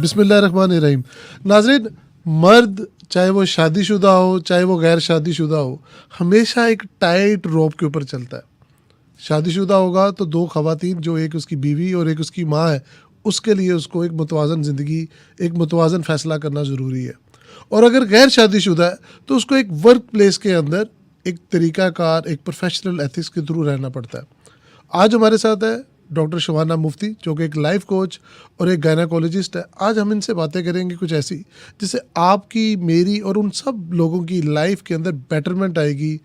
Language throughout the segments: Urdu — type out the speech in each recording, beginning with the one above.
بسم اللہ الرحمن الرحیم. ناظرین, مرد چاہے وہ شادی شدہ ہو چاہے وہ غیر شادی شدہ ہو, ہمیشہ ایک ٹائٹ روپ کے اوپر چلتا ہے. شادی شدہ ہوگا تو دو خواتین, جو ایک اس کی بیوی اور ایک اس کی ماں ہے, اس کے لیے اس کو ایک متوازن زندگی, ایک متوازن فیصلہ کرنا ضروری ہے. اور اگر غیر شادی شدہ ہے تو اس کو ایک ورک پلیس کے اندر ایک طریقہ کار, ایک پروفیشنل ایتھکس کے تھرو رہنا پڑتا ہے. آج ہمارے ساتھ ہے ڈاکٹر شبانہ مفتی, جو کہ ایک لائف کوچ اور ایک گائناکولوجسٹ ہے. آج ہم ان سے باتیں کریں گے کچھ ایسی جس سے آپ کی, میری اور ان سب لوگوں کی لائف کے اندر بیٹرمنٹ آئے گی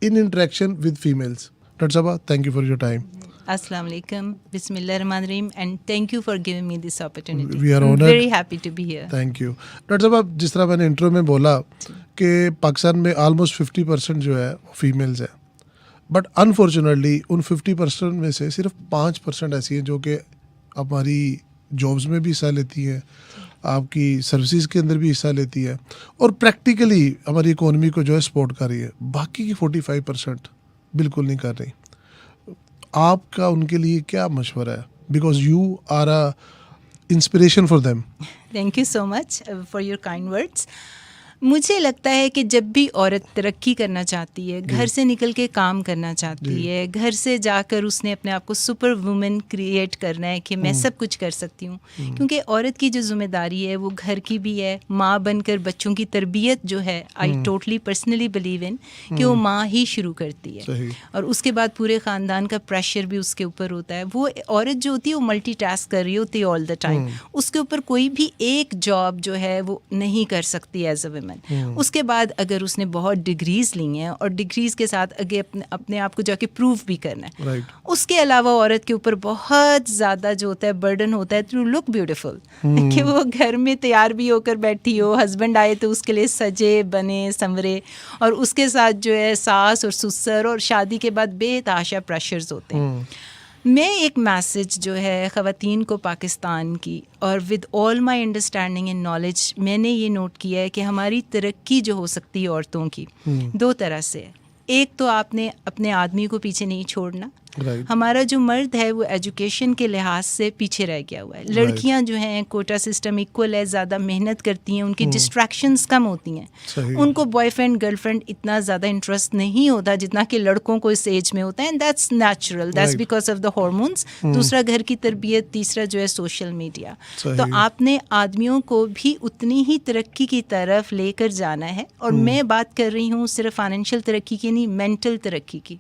in interaction with families. Doctor صاحبہ, thank you for your time. السلام علیکم, بسم اللہ الرحمن الرحیم, and thank you for giving me this opportunity. We are honored. Very happy to be here. Thank you. Doctor صاحب, جس طرح میں نے انٹرو میں بولا کہ پاکستان میں آلموسٹ 50% جو ہے وہ فیمیلز ہیں, بٹ انفارچونیٹلی ان 50% میں سے صرف 5% ایسی ہیں جو کہ ہماری جابس میں بھی حصہ لیتی ہیں, آپ کی سروسز کے اندر بھی حصہ لیتی ہے, اور پریکٹیکلی ہماری اکانومی کو جو ہے سپورٹ کر رہی ہے. باقی کی 45% بالکل نہیں کر رہی. آپ کا ان کے لیے کیا مشورہ ہے؟ Because you are a inspiration for them. Thank you so much for your kind words. مجھے لگتا ہے کہ جب بھی عورت ترقی کرنا چاہتی ہے, گھر سے نکل کے کام کرنا چاہتی ہے, گھر سے جا کر اس نے اپنے آپ کو سپر وومن کریٹ کرنا ہے کہ میں سب کچھ کر سکتی ہوں, کیونکہ عورت کی جو ذمہ داری ہے وہ گھر کی بھی ہے. ماں بن کر بچوں کی تربیت جو ہے, I totally personally believe in کہ وہ ماں ہی شروع کرتی ہے, اور اس کے بعد پورے خاندان کا پریشر بھی اس کے اوپر ہوتا ہے. وہ عورت جو ہوتی ہے وہ ملٹی ٹاسک کر رہی ہوتی ہے آل دا ٹائم. اس کے اوپر کوئی بھی ایک جاب جو ہے وہ نہیں کر سکتی ایز اے ویمن. اس کے بعد اگر اس نے بہت ڈگریز لی ہیں اور ڈگریز کے ساتھ آگے اپنے آپ کو جا کے پروف بھی کرنا ہے, اس کے علاوہ عورت کے اوپر بہت زیادہ جو ہوتا ہے برڈن ہوتا ہے ٹو لک بیوٹیفل, کہ وہ گھر میں تیار بھی ہو کر بیٹھی ہو, ہسبینڈ آئے تو اس کے لیے سجے بنے سنورے, اور اس کے ساتھ جو ہے ساس اور سسر, اور شادی کے بعد بے تحاشا پریشرز ہوتے ہیں. میں ایک میسج جو ہے خواتین کو پاکستان کی, اور with all my understanding and knowledge, میں نے یہ نوٹ کیا ہے کہ ہماری ترقی جو ہو سکتی ہے عورتوں کی دو طرح سے ہے. ایک تو آپ نے اپنے آدمی کو پیچھے نہیں چھوڑنا. ہمارا جو مرد ہے وہ ایجوکیشن کے لحاظ سے پیچھے رہ گیا ہوا ہے. لڑکیاں جو ہیں کوٹا سسٹم ایکول ہے, زیادہ محنت کرتی ہیں, ان کی ڈسٹریکشنز کم ہوتی ہیں, ان کو بوائے فرینڈ گرل فرینڈ اتنا زیادہ انٹرسٹ نہیں ہوتا جتنا کہ لڑکوں کو اس ایج میں ہوتا ہے. And that's natural, that's because of the hormones. دوسرا گھر کی تربیت, تیسرا جو ہے سوشل میڈیا. تو آپ نے آدمیوں کو بھی اتنی ہی ترقی کی طرف لے کر جانا ہے, اور میں بات کر رہی ہوں صرف فائنینشیل ترقی کی نہیں, مینٹل ترقی کی.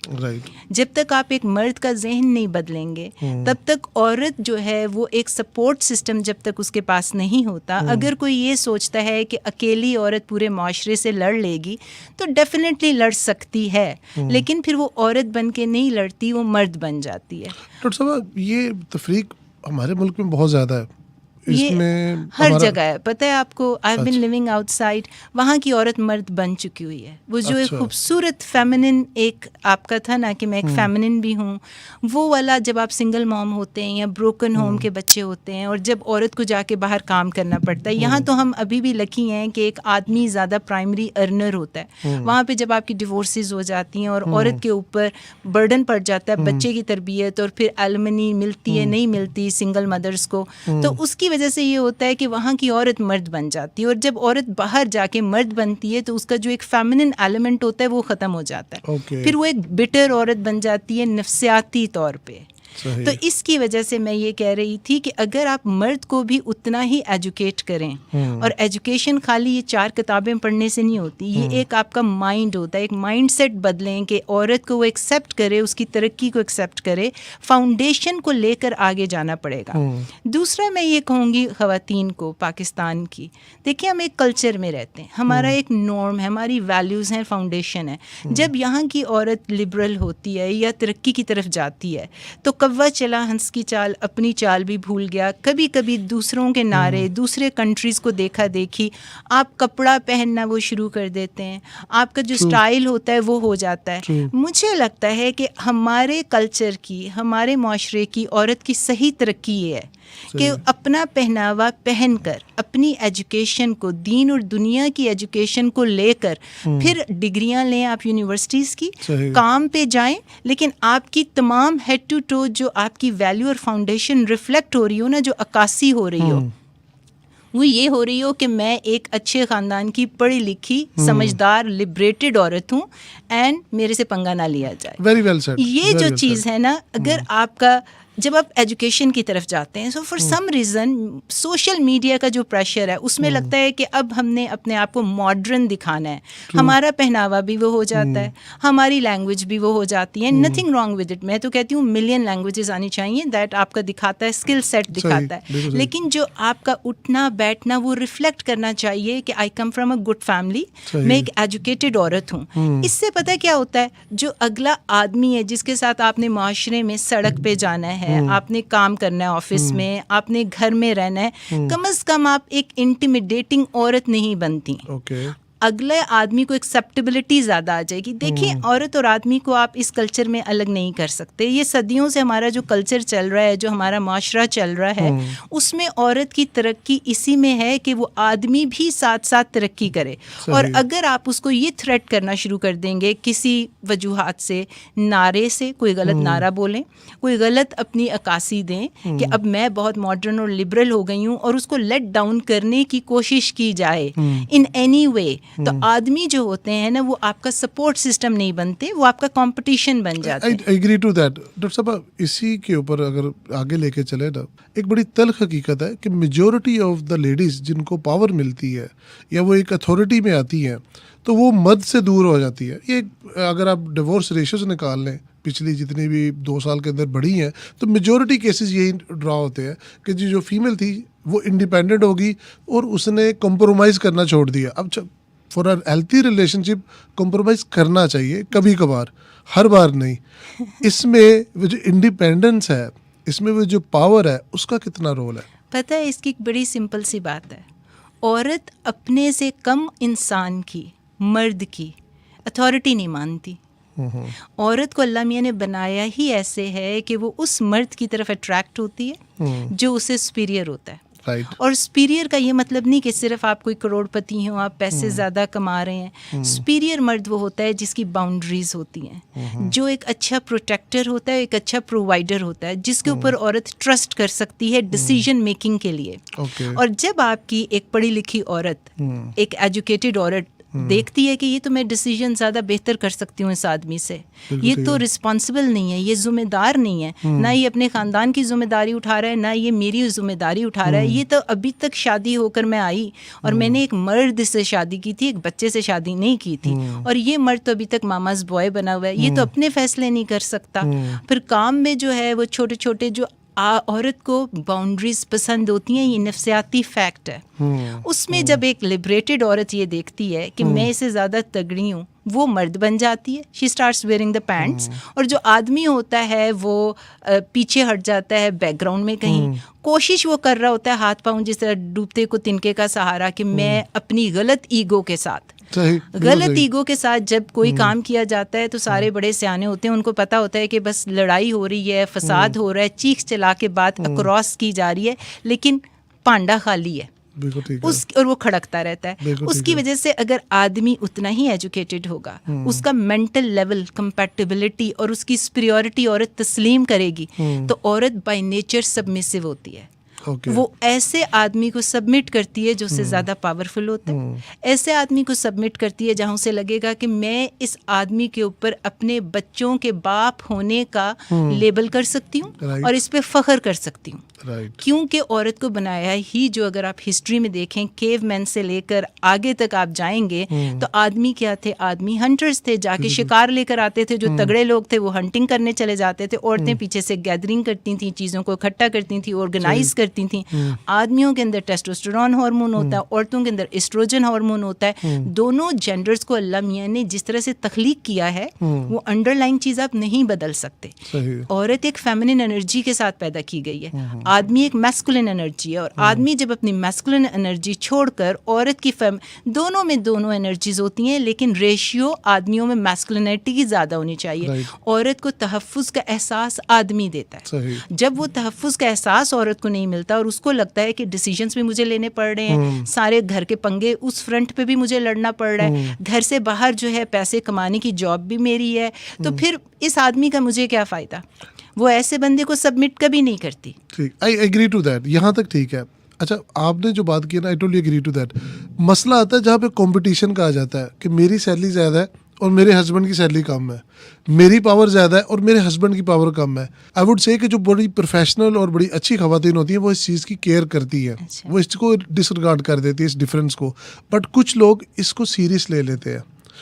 جب تک آپ ایک مرد کا ذہن نہیں بدلیں گے تب تک عورت جو ہے وہ ایک سپورٹ سسٹم جب تک اس کے پاس نہیں ہوتا. اگر کوئی یہ سوچتا ہے کہ اکیلی عورت پورے معاشرے سے لڑ لے گی تو ڈیفینیٹلی لڑ سکتی ہے, لیکن پھر وہ عورت بن کے نہیں لڑتی, وہ مرد بن جاتی ہے. ڈاکٹر صاحب, یہ تفریق ہمارے ملک میں بہت زیادہ ہے. یہ ہر جگہ ہے, پتہ ہے آپ کو. I have been living outside, وہاں کی عورت مرد بن چکی ہوئی ہے. وہ جو ایک خوبصورت فیمنن ایک آپ کا تھا نا کہ میں ایک فیمنن بھی ہوں, وہ والا جب آپ سنگل موم ہوتے ہیں یا بروکن ہوم کے بچے ہوتے ہیں, اور جب عورت کو جا کے باہر کام کرنا پڑتا ہے. یہاں تو ہم ابھی بھی لکی ہیں کہ ایک آدمی زیادہ پرائمری ارنر ہوتا ہے. وہاں پہ جب آپ کی ڈیورسز ہو جاتی ہیں اور عورت کے اوپر برڈن پڑ جاتا ہے بچے کی تربیت, اور پھر ایلمنی ملتی ہے نہیں ملتی سنگل مدرس کو, تو اس کی وجہ سے یہ ہوتا ہے کہ وہاں کی عورت مرد بن جاتی ہے. اور جب عورت باہر جا کے مرد بنتی ہے تو اس کا جو ایک فیمنن ایلیمنٹ ہوتا ہے وہ ختم ہو جاتا ہے. پھر وہ ایک بٹر عورت بن جاتی ہے نفسیاتی طور پہ. تو اس کی وجہ سے میں یہ کہہ رہی تھی کہ اگر آپ مرد کو بھی اتنا ہی ایجوکیٹ کریں, اور ایجوکیشن خالی یہ 4 کتابیں پڑھنے سے نہیں ہوتی, یہ ایک آپ کا مائنڈ ہوتا ہے. ایک مائنڈ سیٹ بدلیں کہ عورت کو وہ ایکسیپٹ کرے, اس کی ترقی کو ایکسیپٹ کرے, فاؤنڈیشن کو لے کر آگے جانا پڑے گا. دوسرا میں یہ کہوں گی خواتین کو پاکستان کی, دیکھیں ہم ایک کلچر میں رہتے ہیں, ہمارا ایک نارم ہے, ہماری ویلیوز ہیں, فاؤنڈیشن ہے. جب یہاں کی عورت لبرل ہوتی ہے یا ترقی کی طرف جاتی ہے تو کوا چلا ہنس کی چال, اپنی چال بھی بھول گیا. کبھی کبھی دوسروں کے نعرے, دوسرے کنٹریز کو دیکھا دیکھی آپ کپڑا پہننا وہ شروع کر دیتے ہیں, آپ کا جو سٹائل ہوتا ہے وہ ہو جاتا ہے. مجھے لگتا ہے کہ ہمارے کلچر کی, ہمارے معاشرے کی عورت کی صحیح ترقی یہ ہے کہ اپنا پہناوا پہن کر اپنی ایجوکیشن کو, دین اور دنیا کی ایجوکیشن کو لے کر پھر ڈگریاں لیں آپ یونیورسٹیز کی, کام پہ جائیں, لیکن آپ کی تمام ہیڈ ٹو ٹو جو آپ کی ویلیو اور فاؤنڈیشن ریفلیکٹ ہو رہی ہو نا, جو عکاسی ہو رہی ہو, وہ یہ ہو رہی ہو کہ میں ایک اچھے خاندان کی پڑھی لکھی سمجھدار لبریٹڈ عورت ہوں اینڈ میرے سے پنگا نہ لیا جائے. Very well said. یہ جو چیز ہے نا, اگر آپ کا جب آپ ایجوکیشن کی طرف جاتے ہیں so for some reason social media کا جو پریشر ہے اس میں لگتا ہے کہ اب ہم نے اپنے آپ کو ماڈرن دکھانا ہے. ہمارا پہناوا بھی وہ ہو جاتا ہے, ہماری لینگویج بھی وہ ہو جاتی ہے. Nothing wrong with it. میں تو کہتی ہوں ملین لینگویجز آنی چاہیے دیٹ آپ کا دکھاتا ہے, اسکل سیٹ دکھاتا ہے. لیکن جو آپ کا اٹھنا بیٹھنا وہ ریفلیکٹ کرنا چاہیے کہ I come from a good family, میں ایک ایجوکیٹڈ عورت ہوں. اس سے پتہ کیا ہوتا ہے, جو اگلا آدمی ہے جس کے ساتھ آپ نے معاشرے میں سڑک پہ جانا ہے, آپ نے کام کرنا ہے آفس میں, آپ نے گھر میں رہنا ہے, کم از کم آپ ایک انٹیمیڈیٹنگ عورت نہیں بنتی. اگلے آدمی کو ایکسیپٹیبلٹی زیادہ آ جائے گی. دیکھیں عورت اور آدمی کو آپ اس کلچر میں الگ نہیں کر سکتے. یہ صدیوں سے ہمارا جو کلچر چل رہا ہے, جو ہمارا معاشرہ چل رہا ہے, اس میں عورت کی ترقی اسی میں ہے کہ وہ آدمی بھی ساتھ ساتھ ترقی کرے. اور اگر آپ اس کو یہ تھریٹ کرنا شروع کر دیں گے کسی وجوہات سے, نعرے سے, کوئی غلط نعرہ بولیں, کوئی غلط اپنی عکاسی دیں کہ اب میں بہت ماڈرن اور لبرل ہو گئی ہوں, اور اس کو لیٹ ڈاؤن کرنے کی کوشش کی جائے ان اینی وے, تو آدمی جو ہوتے ہیں نا وہ آپ کا سپورٹ سسٹم نہیں بنتے, وہ آپ کا کمپٹیشن بن جاتے ہیں. I agree to that. Doctor صاحب اسی کے اوپر اگر آگے لے کے چلے نا, ایک بڑی تلخ حقیقت ہے کہ میجورٹی آف دا لیڈیز جن کو پاور ملتی ہے یا وہ ایک اتھارٹی میں آتی ہیں تو وہ مرد سے دور ہو جاتی ہے. یہ اگر آپ ڈیورس ریشوز نکال لیں پچھلی جتنی بھی 2 سال کے اندر بڑھی ہیں تو میجورٹی کیسز یہی ڈرا ہوتے ہیں کہ جو فیمیل تھی وہ انڈیپینڈنٹ ہوگی اور اس نے کمپرومائز کرنا چھوڑ دیا. اب for a healthy relation ship compromise کرنا چاہیے کبھی کبھار, ہر بار نہیں. اس میں وہ جو انڈیپینڈنس ہے, اس میں وہ جو پاور ہے, اس کا کتنا رول ہے؟ پتہ ہے اس کی ایک بڑی سمپل سی بات ہے, عورت اپنے سے کم انسان کی, مرد کی اتھارٹی نہیں مانتی. عورت کو اللہ میاں نے بنایا ہی ایسے ہے کہ وہ اس مرد کی طرف اٹریکٹ ہوتی ہے جو اسے سپیریئر ہوتا ہے. اور سپیریئر کا یہ مطلب نہیں کہ صرف آپ کوئی کروڑ پتی ہوں, آپ پیسے زیادہ کما رہے ہیں. سپیریئر مرد وہ ہوتا ہے جس کی باؤنڈریز ہوتی ہیں, جو ایک اچھا پروٹیکٹر ہوتا ہے, ایک اچھا پرووائڈر ہوتا ہے, جس کے اوپر عورت ٹرسٹ کر سکتی ہے ڈیسیژن میکنگ کے لیے. اور جب آپ کی ایک پڑھی لکھی عورت, ایک ایجوکیٹڈ عورت دیکھتی ہے کہ یہ تو میں ڈیسیژن زیادہ بہتر کر سکتی ہوں اس آدمی سے, یہ تو رسپانسبل نہیں ہے, یہ ذمہ دار نہیں ہے, نہ یہ اپنے خاندان کی ذمہ داری اٹھا رہا ہے, نہ یہ میری ذمہ داری اٹھا رہا ہے, یہ تو ابھی تک شادی ہو کر میں آئی اور میں نے ایک مرد سے شادی کی تھی, ایک بچے سے شادی نہیں کی تھی, اور یہ مرد تو ابھی تک ماماز بوائے بنا ہوا ہے, یہ تو اپنے فیصلے نہیں کر سکتا. پھر کام میں جو ہے وہ چھوٹے چھوٹے جو عورت کو باؤنڈریز پسند ہوتی ہیں, یہ نفسیاتی فیکٹ ہے. اس میں جب ایک لبریٹڈ عورت یہ دیکھتی ہے کہ میں اسے زیادہ تگڑی ہوں, وہ مرد بن جاتی ہے, she starts wearing the pants. اور جو آدمی ہوتا ہے وہ پیچھے ہٹ جاتا ہے بیک گراؤنڈ میں کہیں, کوشش وہ کر رہا ہوتا ہے ہاتھ پاؤں جس طرح ڈوبتے کو تنکے کا سہارا, کہ میں اپنی غلط ایگو کے ساتھ, غلط ایگو کے ساتھ جب کوئی کام کیا جاتا ہے تو سارے بڑے سیانے ہوتے ہیں, ان کو پتا ہوتا ہے کہ بس لڑائی ہو رہی ہے, فساد ہو رہا ہے, چیخ چلا کے بات اکراس کی جا رہی ہے, لیکن پانڈا خالی ہے اور وہ کھڑکتا رہتا ہے. اس کی وجہ سے اگر آدمی اتنا ہی ایجوکیٹڈ ہوگا, اس کا مینٹل لیول, کمپیٹیبلٹی اور اس کی سپیریورٹی عورت تسلیم کرے گی, تو عورت بائی نیچر سبمسو ہوتی ہے. وہ ایسے آدمی کو سبمٹ کرتی ہے جو اسے زیادہ پاورفل ہوتا ہے, ایسے آدمی کو سبمٹ کرتی ہے جہاں اسے لگے گا کہ میں اس آدمی کے اوپر اپنے بچوں کے باپ ہونے کا لیبل کر سکتی ہوں اور اس پہ فخر کر سکتی ہوں. کیونکہ عورت کو بنایا ہی, جو اگر آپ ہسٹری میں دیکھیں کیو مین سے لے کر آگے تک آپ جائیں گے تو آدمی کیا تھے, آدمی ہنٹرز تھے, جا کے شکار لے کر آتے تھے. جو تگڑے لوگ تھے وہ ہنٹنگ کرنے چلے جاتے تھے, عورتیں پیچھے سے گیدرنگ کرتی تھیں, چیزوں کو اکٹھا کرتی تھیں, آرگنائز کرتی تھیں. آدمیوں کے اندر ٹیسٹوسٹیرون ہارمون ہوتا ہے, عورتوں کے اندر ایسٹروجن ہارمون ہوتا ہے. دونوں جینڈرز کو اللہ میاں نے جس طرح سے تخلیق کیا ہے وہ انڈر لائن چیز آپ نہیں بدل سکتے. عورت ایک فیمنن انرجی کے ساتھ پیدا کی گئی ہے, آدمی ایک میسکولن انرجی ہے. اور آدمی جب اپنی میسکولن انرجی چھوڑ کر عورت کی دونوں میں دونوں انرجیز ہوتی ہیں, لیکن ریشیو آدمیوں میں میسکولنٹی کی زیادہ ہونی چاہیے. عورت کو تحفظ کا احساس آدمی دیتا ہے. جب وہ تحفظ کا احساس عورت کو نہیں ملتا اور اس کو لگتا ہے کہ ڈیسیجنز بھی مجھے لینے پڑ رہے ہیں, سارے گھر کے پنگے اس فرنٹ پہ بھی مجھے لڑنا پڑ رہا ہے, گھر سے باہر جو ہے پیسے کمانے کی جاب بھی میری ہے, تو پھر اس آدمی کا مجھے کیا فائدہ. وہ ایسے بندے کو سبمٹ کبھی نہیں کرتی. ٹھیک, آئی ایگری ٹو دیٹ, یہاں تک ٹھیک ہے. اچھا آپ نے جو بات کی نا, I totally agree to that. مسئلہ آتا ہے جہاں پہ کمپٹیشن کا آ جاتا ہے کہ میری سیلری زیادہ ہے اور میرے ہسبینڈ کی سیلری کم ہے, میری پاور زیادہ ہے اور میرے ہسبینڈ کی پاور کم ہے. آئی ووڈ سے کہ جو بڑی پروفیشنل اور بڑی اچھی خواتین ہوتی ہیں وہ اس چیز کی کیئر کرتی ہیں, وہ اس کو ڈس ریگارڈ کر دیتی ہے اس ڈفرینس کو. بٹ کچھ لوگ اس کو سیریس لے لیتے ہیں,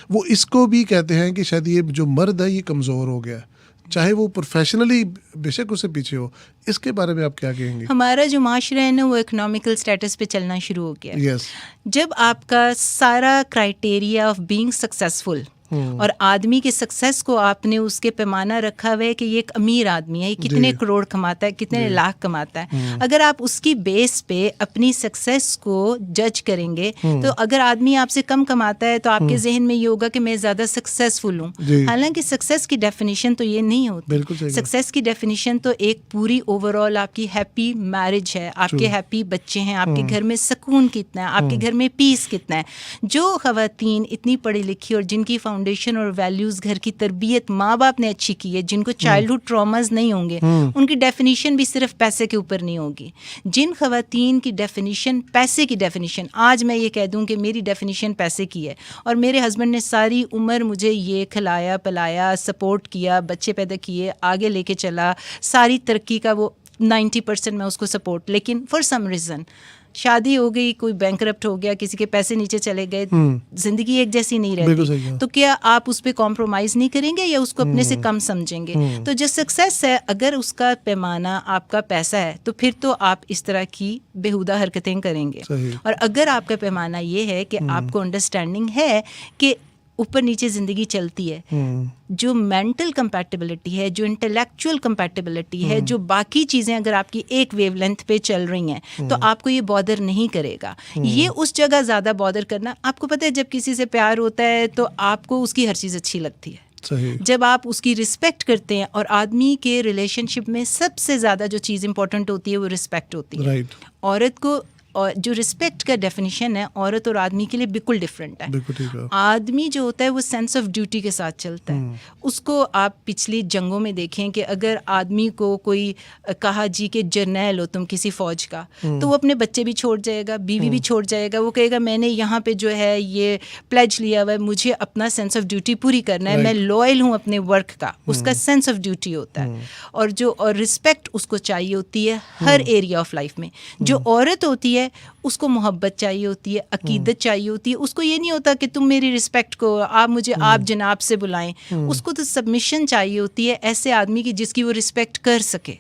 وہ اس کو بھی کہتے ہیں کہ شاید یہ جو مرد ہے یہ کمزور ہو گیا ہے, چاہے وہ پروفیشنلی بے شک اس سے پیچھے ہو. اس کے بارے میں آپ کیا کہیں گے؟ ہمارا جو معاشرہ ہے نا وہ اکنامیکل سٹیٹس پہ چلنا شروع ہو گیا. یس, جب آپ کا سارا کرائٹیریا آف بینگ سکسیزفل اور آدمی کے سکسیس کو آپ نے اس کے پیمانہ رکھا ہوا ہے کہ یہ ایک امیر آدمی ہے, یہ کتنے کروڑ کماتا ہے, کتنے لاکھ کماتا ہے. اگر آپ اس کی بیس پہ اپنی سکسیس کو جج کریں گے تو اگر آدمی آپ سے کم کماتا ہے تو آپ کے ذہن میں یہ ہوگا کہ میں زیادہ سکسیزفل ہوں. حالانکہ سکسیس کی ڈیفینیشن تو یہ نہیں ہوتی. سکسیس کی ڈیفینیشن تو ایک پوری اوور آل آپ کی ہیپی میرج ہے, آپ کے ہیپی بچے ہیں, آپ کے گھر میں سکون کتنا ہے, آپ کے گھر میں پیس کتنا ہے. جو خواتین اتنی پڑھی لکھی اور جن کی فاؤنڈیشن اور ویلیوز گھر کی تربیت ماں باپ نے اچھی کی ہے, جن کو چائلڈہڈ ٹراماز نہیں ہوں گے, ان کی ڈیفینیشن بھی صرف پیسے کے اوپر نہیں ہوگی. جن خواتین کی ڈیفینیشن پیسے کی ڈیفینیشن, آج میں یہ کہہ دوں کہ میری ڈیفینیشن پیسے کی ہے اور میرے ہسبینڈ نے ساری عمر مجھے یہ کھلایا پلایا, سپورٹ کیا, بچے پیدا کیے, آگے لے کے چلا, ساری ترقی کا وہ 90% میں اس کو سپورٹ. لیکن فار سم ریزن شادی ہو گئی, کوئی بینکرپٹ ہو گیا, کسی کے پیسے نیچے چلے گئے, زندگی ایک جیسی نہیں رہتی. تو کیا آپ اس پہ کمپرومائز نہیں کریں گے یا اس کو اپنے سے کم سمجھیں گے؟ تو جو سکسیس ہے اگر اس کا پیمانہ آپ کا پیسہ ہے تو پھر تو آپ اس طرح کی بیہودہ حرکتیں کریں گے. اور اگر آپ کا پیمانہ یہ ہے کہ آپ کو انڈرسٹینڈنگ ہے کہ اوپر نیچے زندگی چلتی ہے, جو مینٹل کمپیٹیبلٹی ہے, جو انٹلیکچوئل کمپیٹیبلٹی ہے, جو باقی چیزیں اگر آپ کی ایک ویو لینتھ پہ چل رہی ہیں تو آپ کو یہ بادر نہیں کرے گا. یہ اس جگہ زیادہ بادر کرنا, آپ کو پتہ ہے جب کسی سے پیار ہوتا ہے تو آپ کو اس کی ہر چیز اچھی لگتی ہے. جب آپ اس کی رسپیکٹ کرتے ہیں, اور آدمی کے ریلیشن شپ میں سب سے زیادہ جو چیز امپورٹنٹ ہوتی ہے وہ رسپیکٹ ہوتی ہے. عورت کو, اور جو رسپیکٹ کا ڈیفینیشن ہے عورت اور آدمی کے لیے بالکل ڈفرینٹ ہے. آدمی جو ہوتا ہے وہ سینس آف ڈیوٹی کے ساتھ چلتا ہے. اس کو آپ پچھلی جنگوں میں دیکھیں کہ اگر آدمی کو کوئی کہا جی کہ جرنیل ہو تم کسی فوج کا, تو وہ اپنے بچے بھی چھوڑ جائے گا, بیوی بھی چھوڑ جائے گا. وہ کہے گا میں نے یہاں پہ جو ہے یہ پلیج لیا ہوا ہے, مجھے اپنا سینس آف ڈیوٹی پوری کرنا ہے, میں لوئل ہوں اپنے ورک کا. اس کا سینس آف ڈیوٹی ہوتا ہے. اور رسپیکٹ اس کو چاہیے ہوتی ہے ہر ایریا آف لائف میں. جو عورت ہوتی ہے اس کو محبت چاہیے ہوتی ہے, عقیدت چاہیے ہوتی ہے. اس کو یہ نہیں ہوتا کہ تم میری رسپیکٹ کو, آپ مجھے آپ جناب سے بلائیں. اس کو تو سبمیشن چاہیے ہوتی ہے ایسے آدمی کی جس کی وہ رسپیکٹ کر سکے.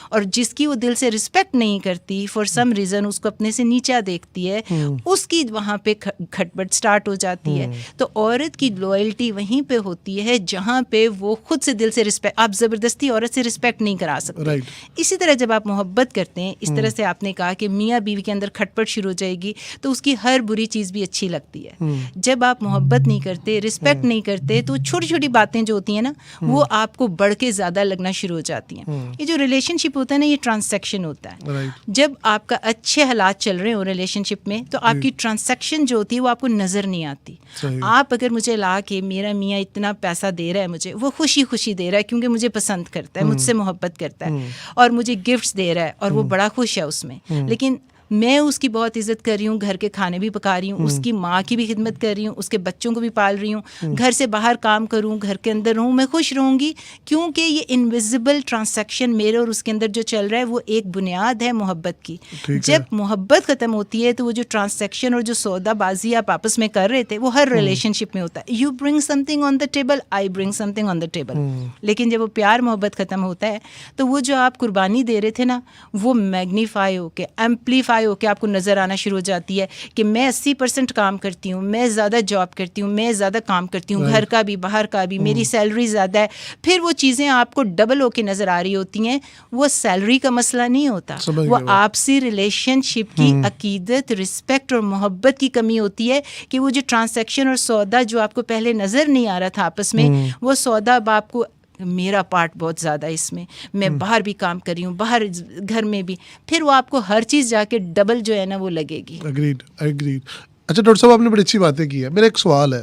اور جس کی وہ دل سے رسپیکٹ نہیں کرتی, فار سم ریزن اس کو اپنے سے نیچا دیکھتی ہے, اس کی وہاں پہ کھٹپٹ سٹارٹ ہو جاتی ہے. تو عورت کی لوئلٹی وہیں پہ ہوتی ہے جہاں پہ وہ خود سے دل سے رسپیکٹ, آپ زبردستی عورت سے رسپیکٹ نہیں کرا سکتے. اسی طرح جب آپ محبت کرتے ہیں, اس طرح سے آپ نے کہا کہ میاں بیوی کے اندر کھٹپٹ شروع ہو جائے گی تو اس کی ہر بری چیز بھی اچھی لگتی ہے. جب آپ محبت نہیں کرتے, رسپیکٹ نہیں کرتے, تو چھوٹی چھوٹی باتیں جو ہوتی ہیں نا وہ آپ کو بڑھ کے زیادہ لگنا شروع ہو جاتی ہیں. یہ جو ریلیشن شپ ہوتا ہے نا, یہ ٹرانزیکشن ہوتا ہے. جب آپ کا اچھے حالات چل رہے ہوں ریلیشن شپ میں تو آپ کی ٹرانزیکشن جو ہوتی ہے وہ آپ کو نظر نہیں آتی. آپ اگر مجھے لا کے میرا میاں اتنا پیسہ دے رہا ہے مجھے, وہ خوشی خوشی دے رہا ہے کیونکہ مجھے پسند کرتا ہے, مجھ سے محبت کرتا ہے, اور مجھے گفٹس دے رہا ہے اور وہ بڑا خوش ہے اس میں, لیکن میں اس کی بہت عزت کر رہی ہوں, گھر کے کھانے بھی پکا رہی ہوں, اس کی ماں کی بھی خدمت کر رہی ہوں, اس کے بچوں کو بھی پال رہی ہوں, گھر سے باہر کام کروں, گھر کے اندر رہوں, میں خوش رہوں گی کیونکہ یہ انویزیبل ٹرانزیکشن میرے اور اس کے اندر جو چل رہا ہے وہ ایک بنیاد ہے محبت کی. جب محبت ختم ہوتی ہے تو وہ جو ٹرانزیکشن اور جو سودا بازی آپ آپس میں کر رہے تھے وہ ہر ریلیشن شپ میں ہوتا ہے. You bring some thing on the table, I bring some thing on the table. لیکن جب وہ پیار محبت ختم ہوتا ہے تو وہ جو آپ قربانی دے رہے تھے نا وہ میگنیفائی ہو کے, ایمپلیفائی ہو کے آپ کو نظر آنا شروع ہو جاتی ہے کہ میں 80% کام کرتی ہوں, میں زیادہ جاب کرتی ہوں, میں زیادہ کام کرتی ہوں, گھر کا بھی باہر کا بھی, میری سیلری زیادہ ہے. پھر وہ چیزیں آپ کو ڈبل ہو کے نظر آ رہی ہوتی ہیں. وہ سیلری کا مسئلہ نہیں ہوتا, وہ آپسی ریلیشن شپ کی عقیدت, رسپیکٹ اور محبت کی کمی ہوتی ہے کہ وہ جو ٹرانزیکشن اور سودا جو آپ کو پہلے نظر نہیں آ رہا تھا آپس میں, وہ سودا اب آپ کو, میرا پارٹ بہت زیادہ ہے اس میں باہر بھی کام کر رہی ہوں, باہر گھر میں بھی, پھر وہ آپ کو ہر چیز جا کے ڈبل جو ہے نا وہ لگے گی. اگریڈ. اچھا ڈاکٹر صاحب آپ نے بڑی اچھی باتیں کی ہے. میرا ایک سوال ہے,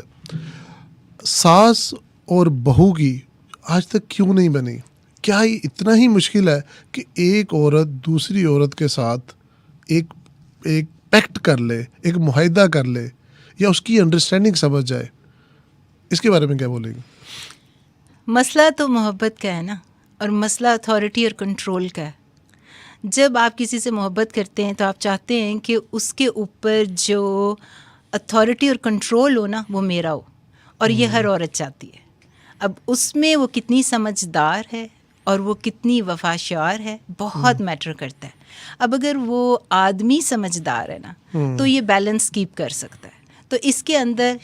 ساس اور بہو کی آج تک کیوں نہیں بنی؟ کیا یہ اتنا ہی مشکل ہے کہ ایک عورت دوسری عورت کے ساتھ ایک ایک پیکٹ کر لے, ایک معاہدہ کر لے, یا اس کی انڈرسٹینڈنگ سمجھ جائے, اس کے بارے میں کیا بولیں گے؟ مسئلہ تو محبت کا ہے نا, اور مسئلہ اتھارٹی اور کنٹرول کا ہے. جب آپ کسی سے محبت کرتے ہیں تو آپ چاہتے ہیں کہ اس کے اوپر جو اتھارٹی اور کنٹرول ہو نا وہ میرا ہو, اور یہ ہر عورت چاہتی ہے. اب اس میں وہ کتنی سمجھدار ہے اور وہ کتنی وفاشار ہے بہت میٹر کرتا ہے. اب اگر وہ آدمی سمجھدار ہے نا تو یہ بیلنس کیپ کر سکتا ہے. تو اس کے اندر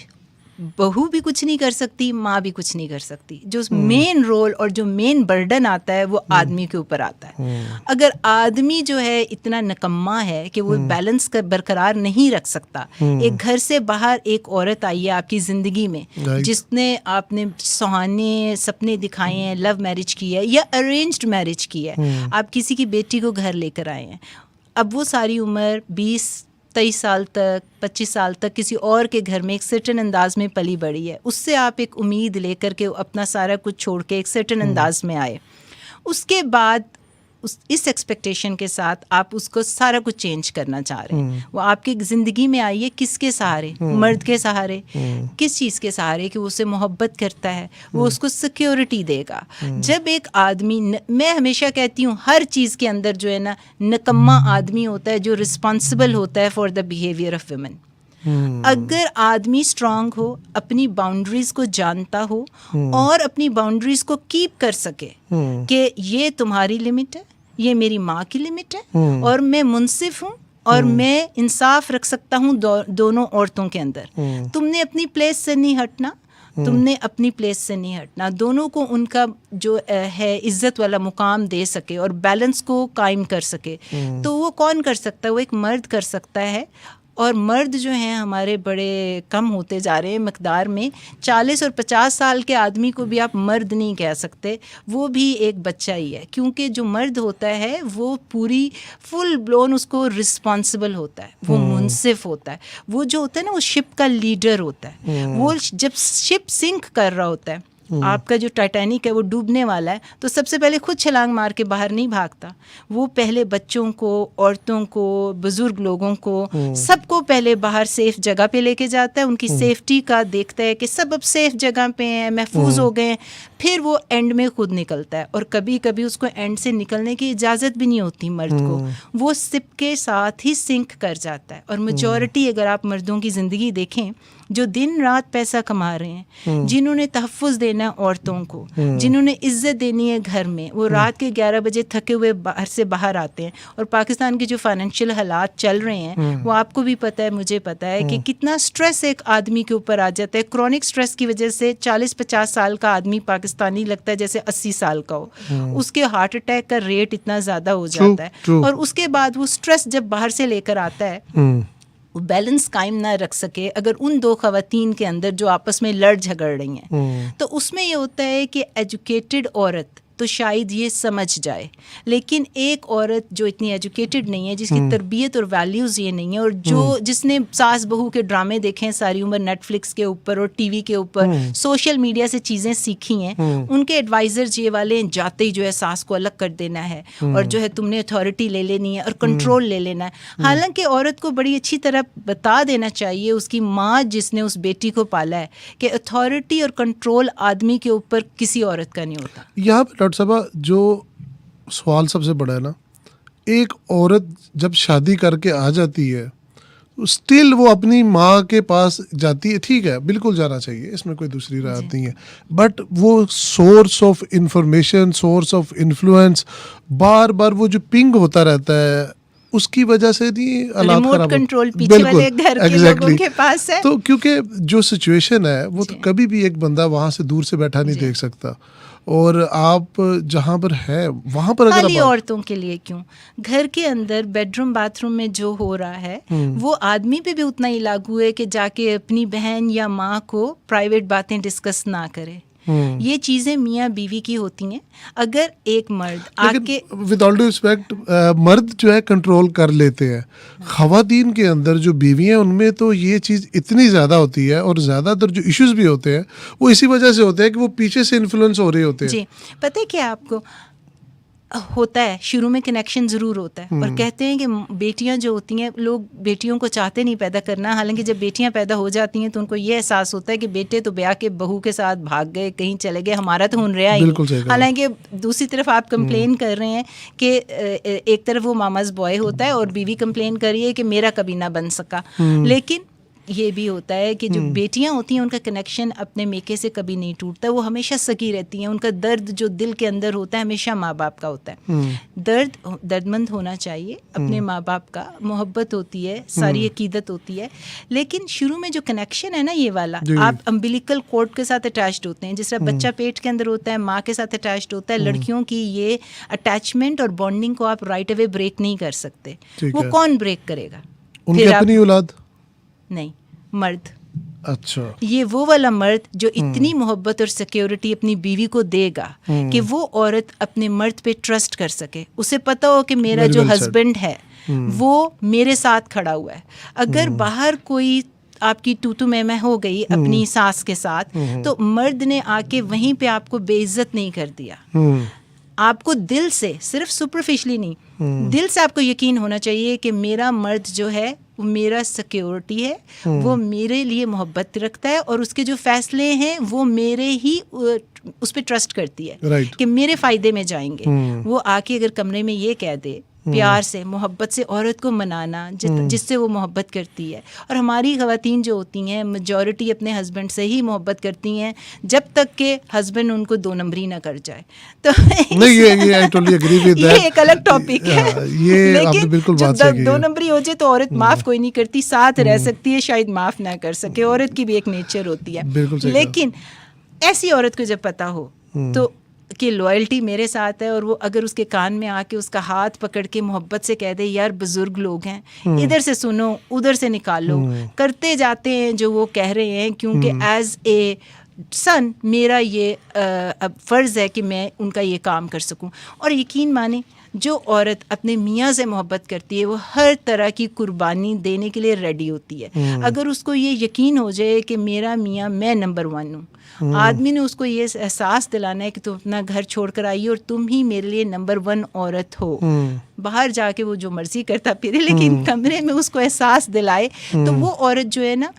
بہو بھی کچھ نہیں کر سکتی, ماں بھی کچھ نہیں کر سکتی. جو مین رول اور جو مین برڈن آتا ہے وہ آدمی کے اوپر آتا ہے. اگر آدمی جو ہے اتنا نکما ہے کہ وہ بیلنس برقرار نہیں رکھ سکتا, ایک گھر سے باہر ایک عورت آئی ہے آپ کی زندگی میں جس نے آپ نے سہانے سپنے دکھائے ہیں, لو میرج کی ہے یا ارینجڈ میرج کی ہے, آپ کسی کی بیٹی کو گھر لے کر آئے ہیں. اب وہ ساری عمر 20-23 سال تک 25 سال تک کسی اور کے گھر میں ایک سرٹن انداز میں پلی بڑھی ہے. اس سے آپ ایک امید لے کر کے اپنا سارا کچھ چھوڑ کے ایک سرٹن انداز میں آئے. اس کے بعد اس ایکسپیکٹیشن کے ساتھ آپ اس کو سارا کچھ چینج کرنا چاہ رہے ہیں. وہ آپ کی زندگی میں آئی ہے کس کے سہارے؟ مرد کے سہارے. کس چیز کے سہارے؟ کہ وہ اسے محبت کرتا ہے, وہ اس کو سیکیورٹی دے گا. جب ایک آدمی, میں ہمیشہ کہتی ہوں ہر چیز کے اندر جو ہے نا نکما آدمی ہوتا ہے جو رسپانسبل ہوتا ہے for the behaviour of women. اگر آدمی اسٹرانگ ہو, اپنی باؤنڈریز کو جانتا ہو اور اپنی باؤنڈریز کو کیپ کر سکے کہ یہ تمہاری لمٹ ہے, یہ میری ماں کی لمٹ ہے, اور میں منصف ہوں اور میں انصاف رکھ سکتا ہوں دونوں عورتوں کے اندر. تم نے اپنی پلیس سے نہیں ہٹنا, تم نے اپنی پلیس سے نہیں ہٹنا. دونوں کو ان کا جو ہے عزت والا مقام دے سکے اور بیلنس کو قائم کر سکے. تو وہ کون کر سکتا ہے؟ وہ ایک مرد کر سکتا ہے. اور مرد جو ہیں ہمارے بڑے کم ہوتے جا رہے ہیں مقدار میں. 40 اور 50 سال کے آدمی کو بھی آپ مرد نہیں کہہ سکتے, وہ بھی ایک بچہ ہی ہے. کیونکہ جو مرد ہوتا ہے وہ پوری فل بلون اس کو رسپانسبل ہوتا ہے, وہ منصف ہوتا ہے. وہ جو ہوتا ہے نا وہ شپ کا لیڈر ہوتا ہے. وہ جب شپ سنک کر رہا ہوتا ہے, آپ کا جو ٹائٹینک ہے وہ ڈوبنے والا ہے, تو سب سے پہلے خود چھلانگ مار کے باہر نہیں بھاگتا. وہ پہلے بچوں کو, عورتوں کو, بزرگ لوگوں کو, سب کو پہلے باہر سیف جگہ پہ لے کے جاتا ہے. ان کی سیفٹی کا دیکھتا ہے کہ سب اب سیف جگہ پہ ہیں, محفوظ ہو گئے ہیں. پھر وہ اینڈ میں خود نکلتا ہے. اور کبھی کبھی اس کو اینڈ سے نکلنے کی اجازت بھی نہیں ہوتی مرد کو, وہ سپ کے ساتھ ہی سنک کر جاتا ہے. اور میجورٹی اگر آپ مردوں کی زندگی دیکھیں جو دن رات پیسہ کما رہے ہیں, جنہوں نے تحفظ دینا ہے عورتوں کو, جنہوں نے عزت دینی ہے گھر میں, وہ رات کے 11 بجے تھکے ہوئے باہر سے باہر آتے ہیں. اور پاکستان کے جو فائنینشیل حالات چل رہے ہیں وہ آپ کو بھی پتہ ہے, مجھے پتہ ہے کہ کتنا سٹریس ایک آدمی کے اوپر آ جاتا ہے. کرونک سٹریس کی وجہ سے 40-50 سال کا آدمی پاکستانی لگتا ہے جیسے 80 سال کا ہو. اس کے ہارٹ اٹیک کا ریٹ اتنا زیادہ ہو جاتا ہے. اور اس کے بعد وہ سٹریس جب باہر سے لے کر آتا ہے, وہ بیلنس قائم نہ رکھ سکے اگر ان دو خواتین کے اندر جو آپس میں لڑ جھگڑ رہی ہیں, تو اس میں یہ ہوتا ہے کہ ایجوکیٹڈ عورت تو شاید یہ سمجھ جائے, لیکن ایک عورت جو اتنی ایجوکیٹڈ نہیں ہے, جس کی تربیت اور ویلیوز یہ نہیں ہے, اور جس نے ساس بہو کے ڈرامے دیکھے ہیں ساری عمر نیٹ فلکس کے اوپر اور ٹی وی کے اوپر, سوشل میڈیا سے چیزیں سیکھی ہیں, ان کے ایڈوائزرز یہ والے ہیں جاتے ہی جو ہے ساس کو الگ کر دینا ہے, اور جو ہے تم نے اتھارٹی لے لینی ہے اور کنٹرول لے لینا ہے. حالانکہ عورت کو بڑی اچھی طرح بتا دینا چاہیے, اس کی ماں جس نے اس بیٹی کو پالا ہے, کہ اتھارٹی اور کنٹرول آدمی کے اوپر کسی عورت کا نہیں ہوتا. یہاں پہ ڈاکٹر صاحبہ جو سوال سب سے بڑا ہے نا, ایک عورت جب شادی کر کے آ جاتی ہے اسٹل وہ اپنی ماں کے پاس جاتی ہے, ٹھیک ہے بالکل جانا چاہیے, اس میں کوئی دوسری رائے نہیں ہے, بٹ وہ source of information, source of influence بار بار وہ جو پنگ ہوتا رہتا ہے, اس کی وجہ سے ریموٹ خراب کنٹرول پیچھے والے گھر کے لوگوں کے پاس ہے. تو کیونکہ جو سچویشن ہے وہ تو کبھی بھی ایک بندہ وہاں سے دور سے بیٹھا نہیں دیکھ سکتا, اور آپ جہاں پر ہے وہاں پر اگر عورتوں کے لیے کیوں, گھر کے اندر بیڈ روم باتھ روم میں جو ہو رہا ہے وہ آدمی پہ بھی اتنا ہی لاگو ہے کہ جا کے اپنی بہن یا ماں کو پرائیویٹ باتیں ڈسکس نہ کرے. یہ چیزیں میاں بیوی کی ہوتی ہیں. اگر ایک مرد آ کے, ود آل ڈیو ریسپیکٹ, مرد جو ہے کنٹرول کر لیتے ہیں, خواتین کے اندر جو بیوی ہیں ان میں تو یہ چیز اتنی زیادہ ہوتی ہے, اور زیادہ تر جو ایشوز بھی ہوتے ہیں وہ اسی وجہ سے ہوتے ہیں کہ وہ پیچھے سے انفلوئنس ہو رہے ہوتے ہیں. جی پتہ ہے کیا آپ کو, ہوتا ہے شروع میں کنیکشن ضرور ہوتا ہے, اور کہتے ہیں کہ بیٹیاں جو ہوتی ہیں, لوگ بیٹیوں کو چاہتے نہیں پیدا کرنا, حالانکہ جب بیٹیاں پیدا ہو جاتی ہیں تو ان کو یہ احساس ہوتا ہے کہ بیٹے تو بیاہ کے بہو کے ساتھ بھاگ گئے, کہیں چلے گئے, ہمارا تو ہن رہا ہی نہیں. حالانکہ دوسری طرف آپ کمپلین کر رہے ہیں کہ ایک طرف وہ ماماز بوائے ہوتا ہے اور بیوی کمپلین کر رہی ہے کہ میرا کبھی نہ بن سکا. لیکن یہ بھی ہوتا ہے کہ جو بیٹیاں ہوتی ہیں ان کا کنیکشن اپنے میکے سے کبھی نہیں ٹوٹتا, وہ ہمیشہ سکی رہتی ہیں, ان کا درد جو دل کے اندر ہوتا ہے ہمیشہ ماں باپ کا ہوتا ہے. درد مند ہونا چاہیے اپنے ماں باپ کا, محبت ہوتی ہے, ساری عقیدت ہوتی ہے, لیکن شروع میں جو کنیکشن ہے نا یہ والا, آپ امبلیکل کورڈ کے ساتھ اٹیچڈ ہوتے ہیں, جس طرح بچہ پیٹ کے اندر ہوتا ہے ماں کے ساتھ اٹیچڈ ہوتا ہے. لڑکیوں کی یہ اٹیچمنٹ اور بانڈنگ کو آپ رائٹ اوے بریک نہیں کر سکتے. وہ کون بریک کرے گا؟ ان کی اپنی اولاد نہیں, مرد. اچھا, یہ وہ والا مرد جو اتنی محبت اور سیکیورٹی اپنی بیوی کو دے گا کہ وہ عورت اپنے مرد پہ ٹرسٹ کر سکے, اسے پتہ ہو کہ میرا جو ہسبینڈ ہے وہ میرے ساتھ کھڑا ہوا ہے. اگر باہر کوئی آپ کی تو میں ہو گئی اپنی ساس کے ساتھ, تو مرد نے آ کے وہیں پہ آپ کو بے عزت نہیں کر دیا. آپ کو دل سے, صرف سپرفیشلی نہیں, دل سے آپ کو یقین ہونا چاہیے کہ میرا مرد جو ہے وہ میرا سیکیورٹی ہے, وہ میرے لیے محبت رکھتا ہے, اور اس کے جو فیصلے ہیں وہ میرے ہی اس پہ ٹرسٹ کرتی ہے کہ میرے فائدے میں جائیں گے. وہ آ کے اگر کمرے میں یہ کہہ دے, پیار سے محبت سے عورت کو منانا جس سے وہ محبت کرتی ہے. اور ہماری خواتین جو ہوتی ہیں میجورٹی اپنے ہسبینڈ سے ہی محبت کرتی ہیں جب تک کہ ہسبینڈ ان کو دو نمبری نہ کر جائے. تو یہ ایک الگ ٹاپک ہے, لیکن جب دو نمبری ہو جائے تو عورت معاف کوئی نہیں کرتی, ساتھ رہ سکتی ہے, شاید معاف نہ کر سکے, عورت کی بھی ایک نیچر ہوتی ہے. لیکن ایسی عورت کو جب پتہ ہو تو کہ لوائلٹی میرے ساتھ ہے, اور وہ اگر اس کے کان میں آ کے اس کا ہاتھ پکڑ کے محبت سے کہہ دے یار بزرگ لوگ ہیں, ادھر سے سنو ادھر سے نکالو, کرتے جاتے ہیں جو وہ کہہ رہے ہیں, کیونکہ ایز اے سن میرا یہ فرض ہے کہ میں ان کا یہ کام کر سکوں. اور یقین مانیں جو عورت اپنے میاں سے محبت کرتی ہے وہ ہر طرح کی قربانی دینے کے لیے ریڈی ہوتی ہے. اگر اس کو یہ یقین ہو جائے کہ میرا میاں میں نمبر 1 ہوں, آدمی نے اس کو یہ احساس دلانا ہے کہ تم اپنا گھر چھوڑ کر آئی اور تم ہی میرے لیے نمبر 1 عورت ہو. باہر جا کے وہ جو مرضی کرتا پھرے, لیکن کمرے میں اس کو احساس دلائے, تو وہ عورت جو ہے نا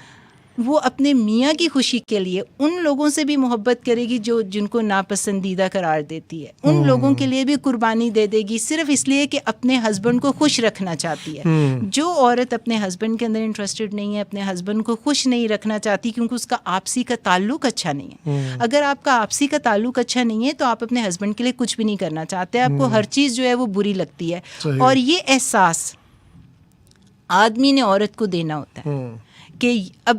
وہ اپنے میاں کی خوشی کے لیے ان لوگوں سے بھی محبت کرے گی جو جن کو ناپسندیدہ قرار دیتی ہے, ان لوگوں کے لیے بھی قربانی دے دے گی, صرف اس لیے کہ اپنے ہسبینڈ کو خوش رکھنا چاہتی ہے. جو عورت اپنے ہسبینڈ کے اندر انٹرسٹڈ نہیں ہے, اپنے ہسبینڈ کو خوش نہیں رکھنا چاہتی کیونکہ اس کا آپسی کا تعلق اچھا نہیں ہے. اگر آپ کا آپسی کا تعلق اچھا نہیں ہے تو آپ اپنے ہسبینڈ کے لیے کچھ بھی نہیں کرنا چاہتے, آپ کو ہر چیز جو ہے وہ بری لگتی ہے. اور یہ احساس آدمی نے عورت کو دینا ہوتا ہے کہ اب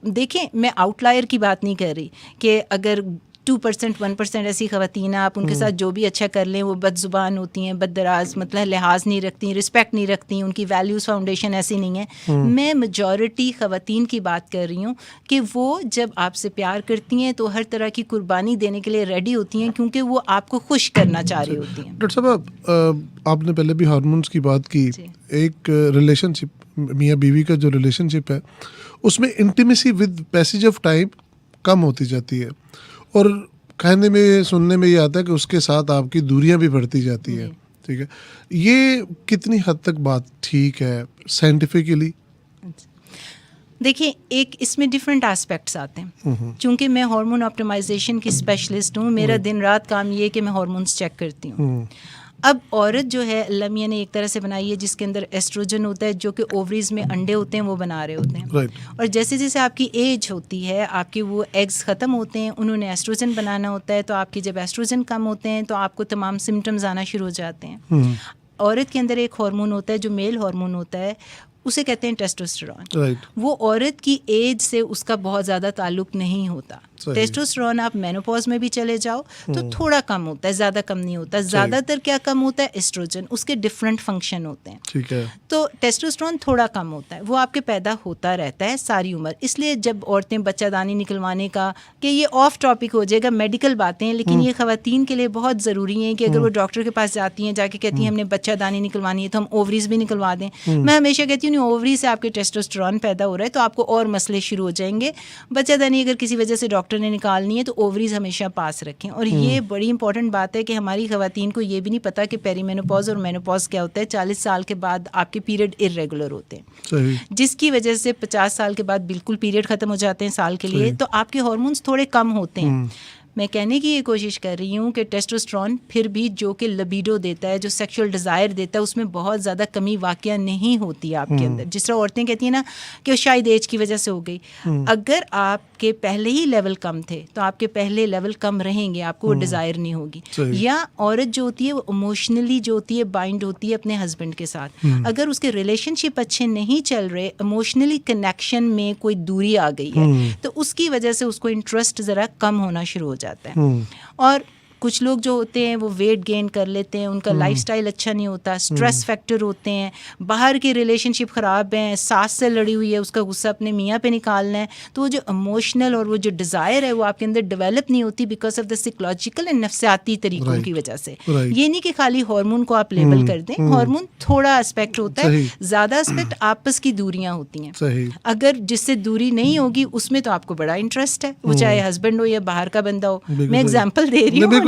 دیکھیں, میں آؤٹ لائر کی بات نہیں کر رہی کہ اگر 2% 1% ایسی خواتین ہیں, آپ ان کے ساتھ جو بھی اچھا کر لیں وہ بد زبان ہوتی ہیں, بد دراز, مطلب لحاظ نہیں رکھتی, رسپیکٹ نہیں رکھتی, ان کی ویلیوز فاؤنڈیشن ایسی نہیں ہے. میں میجورٹی خواتین کی بات کر رہی ہوں کہ وہ جب آپ سے پیار کرتی ہیں تو ہر طرح کی قربانی دینے کے لیے ریڈی ہوتی ہیں, کیونکہ وہ آپ کو خوش کرنا چاہ رہی ہوتی ہیں. ڈاکٹر صاحب آپ نے پہلے بھی ہارمونس کی بات کی, ایک ریلیشن شپ میاں بیوی کا جو ریلیشن شپ ہے اس میں intimacy with passage of time کم ہوتی جاتی ہے, اور کہنے میں سننے میں یہ آتا ہے کہ اس کے ساتھ آپ کی دوریاں بھی بڑھتی جاتی ہیں. ٹھیک ہے, یہ کتنی حد تک بات ٹھیک ہے سائنٹیفکلی؟ دیکھیں, ایک اس میں ڈفرینٹ آسپیکٹس آتے ہیں. چونکہ میں ہارمون آپٹیمائزیشن کی اسپیشلسٹ ہوں, میرا دن رات کام یہ ہے کہ میں ہارمونس چیک کرتی ہوں. اب عورت جو ہے اللہ میاں نے ایک طرح سے بنائی ہے جس کے اندر ایسٹروجن ہوتا ہے جو کہ اووریز میں انڈے ہوتے ہیں وہ بنا رہے ہوتے ہیں. اور جیسے جیسے آپ کی ایج ہوتی ہے, آپ کے وہ ایگز ختم ہوتے ہیں, انہوں نے ایسٹروجن بنانا ہوتا ہے, تو آپ کی جب ایسٹروجن کم ہوتے ہیں تو آپ کو تمام سمٹمز آنا شروع ہو جاتے ہیں. عورت کے اندر ایک ہارمون ہوتا ہے جو میل ہارمون ہوتا ہے, اسے کہتے ہیں ٹیسٹوسٹیرون. وہ عورت کی ایج سے اس کا بہت زیادہ تعلق نہیں ہوتا. ٹیسٹوسٹیرون آپ مینوپاز میں بھی چلے جاؤ تو تھوڑا کم ہوتا ہے, زیادہ کم نہیں ہوتا. زیادہ تر کیا کم ہوتا ہے, ایسٹروجن, اس کے ڈفرینٹ فنکشن ہوتے ہیں. تو ٹیسٹوسٹیرون تھوڑا کم ہوتا ہے, وہ آپ کے پیدا ہوتا رہتا ہے ساری عمر. اس لیے جب عورتیں بچہ دانی نکلوانے کا, کہ یہ آف ٹاپک ہو جائے گا, میڈیکل باتیں, لیکن یہ خواتین کے لیے بہت ضروری ہیں کہ اگر وہ ڈاکٹر کے پاس جاتی ہیں, جا کے کہتی ہیں ہم نے بچہ دانی نکلوانی ہے تو ہم اووریز بھی نکلوا دیں. میں ہمیشہ کہتی ہوں اووری سے آپ کے ٹیسٹوسٹیرون پیدا ہو رہا ہے تو آپ کو اور مسئلے شروع ہو جائیں گے. بچہ دانی اگر کسی وجہ سے ڈاکٹر ڈاکٹر نے نکالنی ہے تو اووریز ہمیشہ پاس رکھیں. اور یہ بڑی امپورٹنٹ بات ہے کہ ہماری خواتین کو یہ بھی نہیں پتہ کہ پیری مینوپاز اور مینوپاز کیا ہوتا ہے. 40 سال کے بعد آپ کے پیریڈ ارریگولر ہوتے ہیں, جس کی وجہ سے 50 سال کے بعد بالکل پیریڈ ختم ہو جاتے ہیں سال کے لیے, تو آپ کے ہارمونس تھوڑے کم ہوتے ہیں. میں کہنے کی یہ کوشش کر رہی ہوں کہ ٹیسٹوسٹرون پھر بھی جو کہ لبیڈو دیتا ہے, جو سیکشول ڈیزائر دیتا ہے, اس میں بہت زیادہ کمی واقعہ نہیں ہوتی آپ کے اندر. جس طرح عورتیں کہتی ہیں نا کہ شاید ایج کی وجہ سے ہو گئی, اگر آپ کے پہلے ہی لیول کم تھے تو آپ کے پہلے لیول کم رہیں گے, آپ کو وہ ڈیزائر نہیں ہوگی. یا عورت جو ہوتی ہے وہ ایموشنلی جو ہوتی ہے بائنڈ ہوتی ہے اپنے ہسبینڈ کے ساتھ, اگر اس کے ریلیشن شپ اچھے نہیں چل رہے, ایموشنلی کنیکشن میں کوئی دوری آ گئی ہے, تو اس کی وجہ سے اس کو انٹرسٹ ذرا کم ہونا شروع ہو جاتا ہے. اور کچھ لوگ جو ہوتے ہیں وہ ویٹ گین کر لیتے ہیں, ان کا لائف سٹائل اچھا نہیں ہوتا, سٹریس فیکٹر ہوتے ہیں, باہر کی ریلیشن شپ خراب ہیں, ساس سے لڑی ہوئی ہے, اس کا غصہ اپنے میاں پہ نکالنا ہے, تو وہ جو ایموشنل اور وہ جو ڈیزائر ہے وہ آپ کے اندر ڈیولپ نہیں ہوتی because of the psychological and نفسیاتی طریقوں کی وجہ سے. یہ نہیں کہ خالی ہارمون کو آپ لیبل کر دیں, ہارمون تھوڑا اسپیکٹ ہوتا ہے, زیادہ اسپیکٹ آپس کی دوریاں ہوتی ہیں. اگر جس سے دوری نہیں ہوگی اس میں تو آپ کو بڑا انٹرسٹ ہے, وہ چاہے ہسبینڈ ہو یا باہر کا بندہ ہو. میں ایگزامپل دے رہی ہوں,